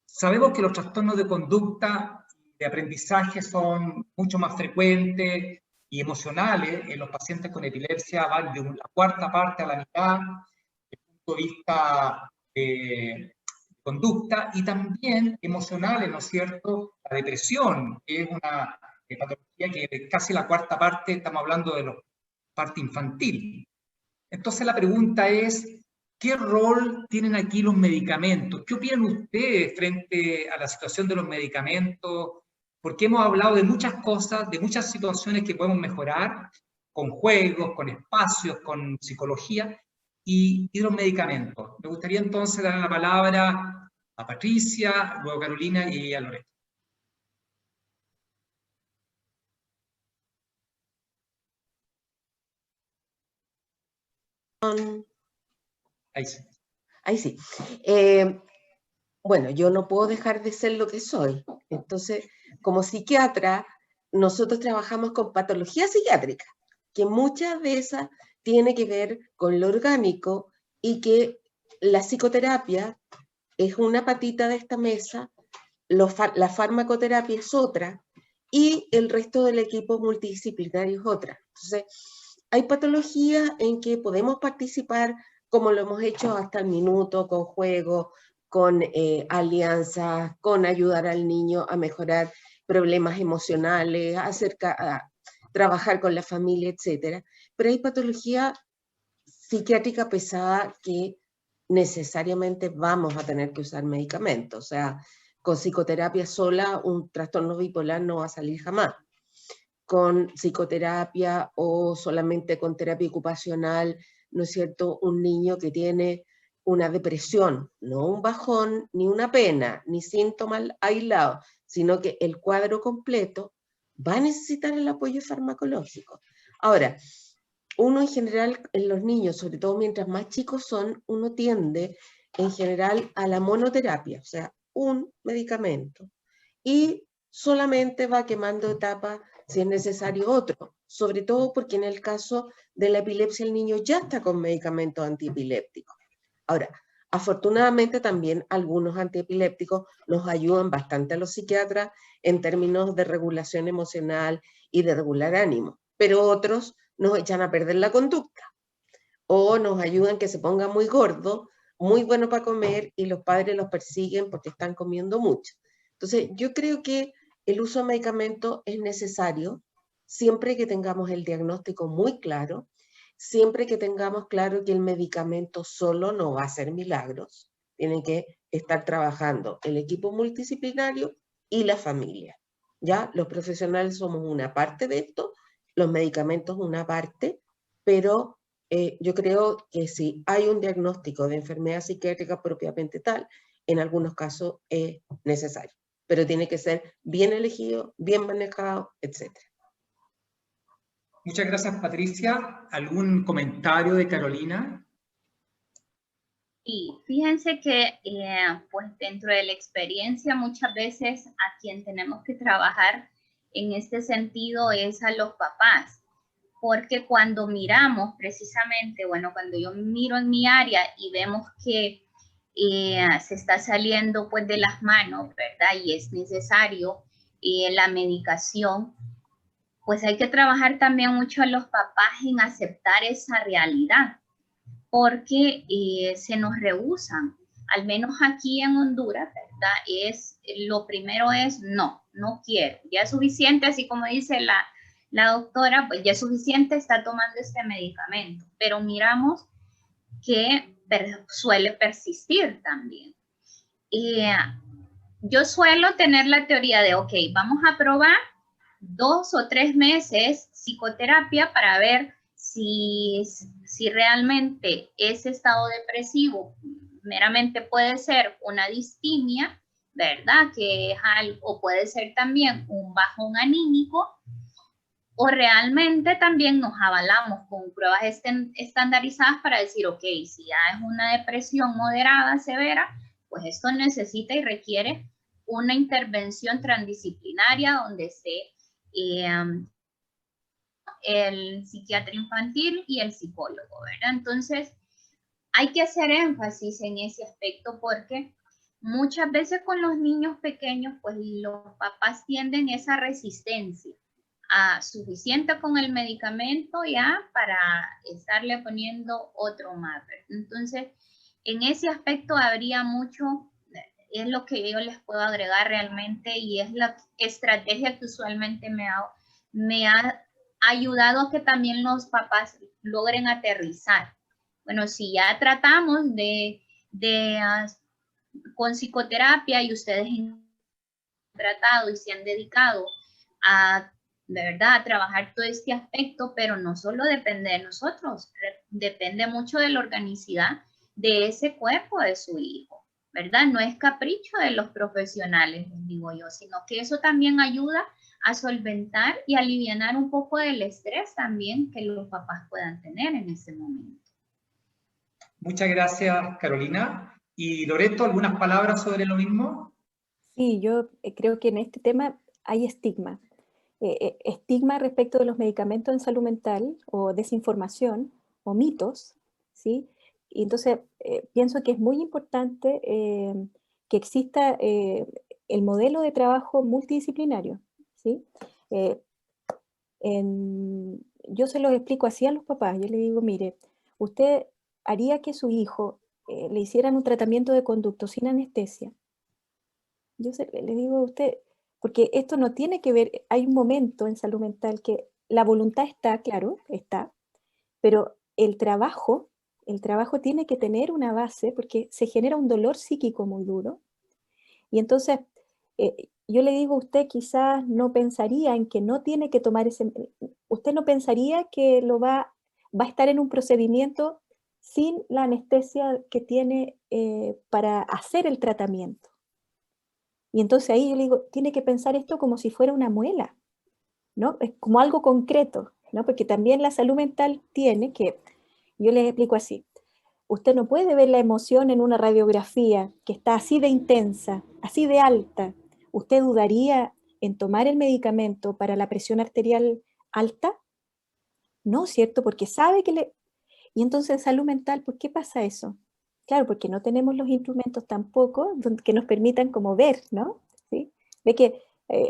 Sabemos que los trastornos de conducta de aprendizaje son mucho más frecuentes y emocionales en los pacientes con epilepsia, van de la cuarta parte a la mitad, desde el punto de vista de conducta, y también emocionales, ¿no es cierto? La depresión, que es una patología que casi la cuarta parte, estamos hablando de la parte infantil. Entonces la pregunta es, ¿qué rol tienen aquí los medicamentos? ¿Qué opinan ustedes frente a la situación de los medicamentos? Porque hemos hablado de muchas cosas, de muchas situaciones que podemos mejorar, con juegos, con espacios, con psicología, y los medicamentos. Me gustaría entonces dar la palabra a Patricia, luego a Carolina y a Loreto. Ahí sí. Ahí sí. Bueno, yo no puedo dejar de ser lo que soy. Entonces, como psiquiatra, nosotros trabajamos con patología psiquiátrica, que muchas de esas tiene que ver con lo orgánico y que la psicoterapia es una patita de esta mesa, la farmacoterapia es otra y el resto del equipo multidisciplinario es otra. Entonces, hay patologías en que podemos participar como lo hemos hecho hasta el minuto, con juegos, con alianzas, con ayudar al niño a mejorar problemas emocionales, a trabajar con la familia, etc. Pero hay patología psiquiátrica pesada que necesariamente vamos a tener que usar medicamentos. O sea, con psicoterapia sola un trastorno bipolar no va a salir jamás. Con psicoterapia o solamente con terapia ocupacional, ¿no es cierto? Un niño que tiene una depresión, no un bajón, ni una pena, ni síntomas aislados, sino que el cuadro completo va a necesitar el apoyo farmacológico. Ahora, uno en general, en los niños, sobre todo mientras más chicos son, uno tiende en general a la monoterapia, o sea, un medicamento, y solamente va quemando etapas si es necesario otro, sobre todo porque en el caso de la epilepsia el niño ya está con medicamentos antiepilépticos. Ahora, afortunadamente también algunos antiepilépticos nos ayudan bastante a los psiquiatras en términos de regulación emocional y de regular ánimo, pero otros nos echan a perder la conducta o nos ayudan que se ponga muy gordo, muy bueno para comer y los padres los persiguen porque están comiendo mucho. Entonces, yo creo que el uso de medicamentos es necesario siempre que tengamos el diagnóstico muy claro, siempre que tengamos claro que el medicamento solo no va a hacer milagros. Tienen que estar trabajando el equipo multidisciplinario y la familia. ¿Ya? Los profesionales somos una parte de esto, los medicamentos una parte, pero yo creo que si hay un diagnóstico de enfermedad psiquiátrica propiamente tal, en algunos casos es necesario. pero tiene que ser bien elegido, bien manejado, etc. Muchas gracias, Patricia. ¿Algún comentario de Carolina? Y fíjense que pues dentro de la experiencia muchas veces a quien tenemos que trabajar en este sentido es a los papás, porque cuando miramos precisamente, bueno, cuando yo miro en mi área y vemos que se está saliendo pues de las manos, ¿verdad? Y es necesario la medicación, pues hay que trabajar también mucho a los papás en aceptar esa realidad, porque se nos rehúsan, al menos aquí en Honduras, ¿verdad? Lo primero es no quiero, ya es suficiente, así como dice la doctora, pues ya es suficiente, está tomando este medicamento, pero miramos que suele persistir también. Yo suelo tener la teoría de, ok, vamos a probar 2 o 3 meses psicoterapia para ver si realmente ese estado depresivo meramente puede ser una distimia, ¿verdad? Que es algo, o puede ser también un bajón anímico, o realmente también nos avalamos con pruebas estandarizadas para decir, ok, si ya es una depresión moderada, severa, pues esto necesita y requiere una intervención transdisciplinaria donde esté el psiquiatra infantil y el psicólogo, ¿verdad? Entonces, hay que hacer énfasis en ese aspecto porque muchas veces con los niños pequeños, pues los papás tienden esa resistencia a suficiente con el medicamento ya para estarle poniendo otro más. Entonces, en ese aspecto habría mucho, es lo que yo les puedo agregar realmente y es la estrategia que usualmente me ha ayudado a que también los papás logren aterrizar. Bueno, si ya tratamos con psicoterapia y ustedes han tratado y se han dedicado a, de verdad, a trabajar todo este aspecto, pero no solo depende de nosotros, depende mucho de la organicidad de ese cuerpo de su hijo, ¿verdad? No es capricho de los profesionales, digo yo, sino que eso también ayuda a solventar y alivianar un poco del estrés también que los papás puedan tener en ese momento. Muchas gracias, Carolina. Y Loreto, ¿algunas palabras sobre lo mismo? Sí, yo creo que en este tema hay estigma. Estigma respecto de los medicamentos en salud mental o desinformación o mitos, ¿sí? Y entonces pienso que es muy importante que exista el modelo de trabajo multidisciplinario, ¿sí? Yo se los explico así a los papás, yo les digo, mire, usted haría que su hijo le hicieran un tratamiento de conducto sin anestesia. Yo le digo a usted, porque esto no tiene que ver, hay un momento en salud mental que la voluntad está, claro, está, pero el trabajo tiene que tener una base porque se genera un dolor psíquico muy duro. Y entonces, yo le digo a usted, quizás no pensaría en que no tiene que tomar usted no pensaría que va a estar en un procedimiento sin la anestesia que tiene para hacer el tratamiento. Y entonces ahí yo le digo, tiene que pensar esto como si fuera una muela, ¿no? Es como algo concreto, ¿no? Porque también la salud mental tiene que, yo les explico así, usted no puede ver la emoción en una radiografía que está así de intensa, así de alta. ¿Usted dudaría en tomar el medicamento para la presión arterial alta? No, ¿cierto? Porque sabe que le... Y entonces en salud mental, ¿por qué pasa eso? Claro, porque no tenemos los instrumentos tampoco que nos permitan como ver, ¿no? ¿Sí? Ve que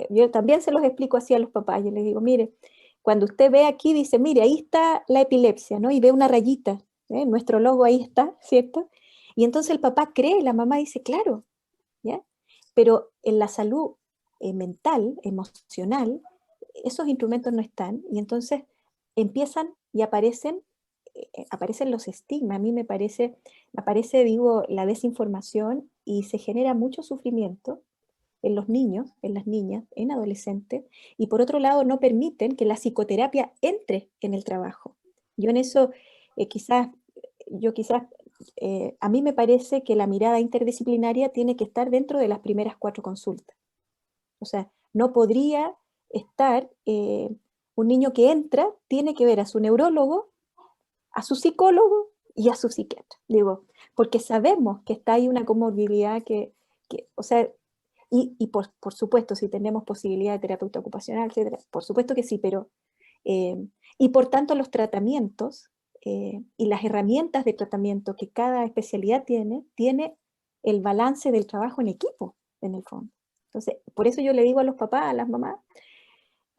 yo también se los explico así a los papás. Yo les digo, mire, cuando usted ve aquí, dice, mire, ahí está la epilepsia, ¿no? Y ve una rayita, ¿eh? Nuestro logo ahí está, ¿cierto? Y entonces el papá cree, la mamá dice, claro, ¿ya? Pero en la salud mental, emocional, esos instrumentos no están y entonces empiezan y aparecen los estigmas. A mí me aparece, digo, la desinformación y se genera mucho sufrimiento en los niños, en las niñas, en adolescentes, y por otro lado no permiten que la psicoterapia entre en el trabajo. Yo en eso quizás, a mí me parece que la mirada interdisciplinaria tiene que estar dentro de las primeras 4 consultas. O sea, no podría estar, un niño que entra tiene que ver a su neurólogo, a su psicólogo y a su psiquiatra, digo, porque sabemos que está ahí una comorbilidad o sea, y por supuesto, si tenemos posibilidad de terapeuta ocupacional, etcétera, por supuesto que sí, pero, y por tanto los tratamientos y las herramientas de tratamiento que cada especialidad tiene el balance del trabajo en equipo, en el fondo. Entonces, por eso yo le digo a los papás, a las mamás,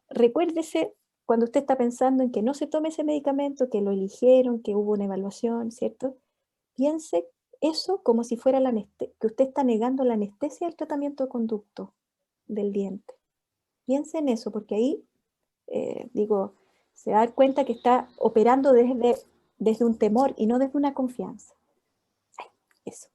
recuérdese cuando usted está pensando en que no se tome ese medicamento, que lo eligieron, que hubo una evaluación, ¿cierto? Piense eso como si fuera que usted está negando la anestesia del tratamiento de conducto del diente. Piense en eso, porque ahí, digo, se va a dar cuenta que está operando desde un temor y no desde una confianza. Eso.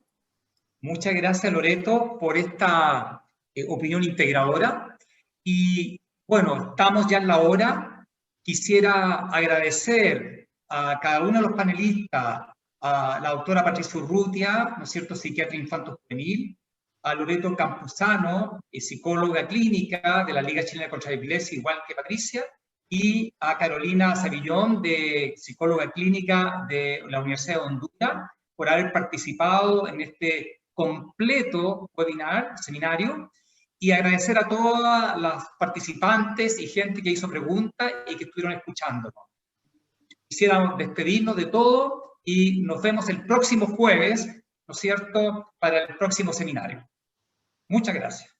Muchas gracias, Loreto, por esta opinión integradora. Y bueno, estamos ya en la hora. Quisiera agradecer a cada uno de los panelistas, a la doctora Patricia Urrutia, ¿no es cierto?, psiquiatra infanto-juvenil, a Loreto Campuzano, psicóloga clínica de la Liga Chilena contra la Epilepsia, igual que Patricia, y a Carolina Savillón, psicóloga clínica de la Universidad de Honduras, por haber participado en este completo webinar, seminario, y agradecer a todas las participantes y gente que hizo preguntas y que estuvieron escuchándonos. Quisiéramos despedirnos de todo y nos vemos el próximo jueves, ¿no es cierto?, para el próximo seminario. Muchas gracias.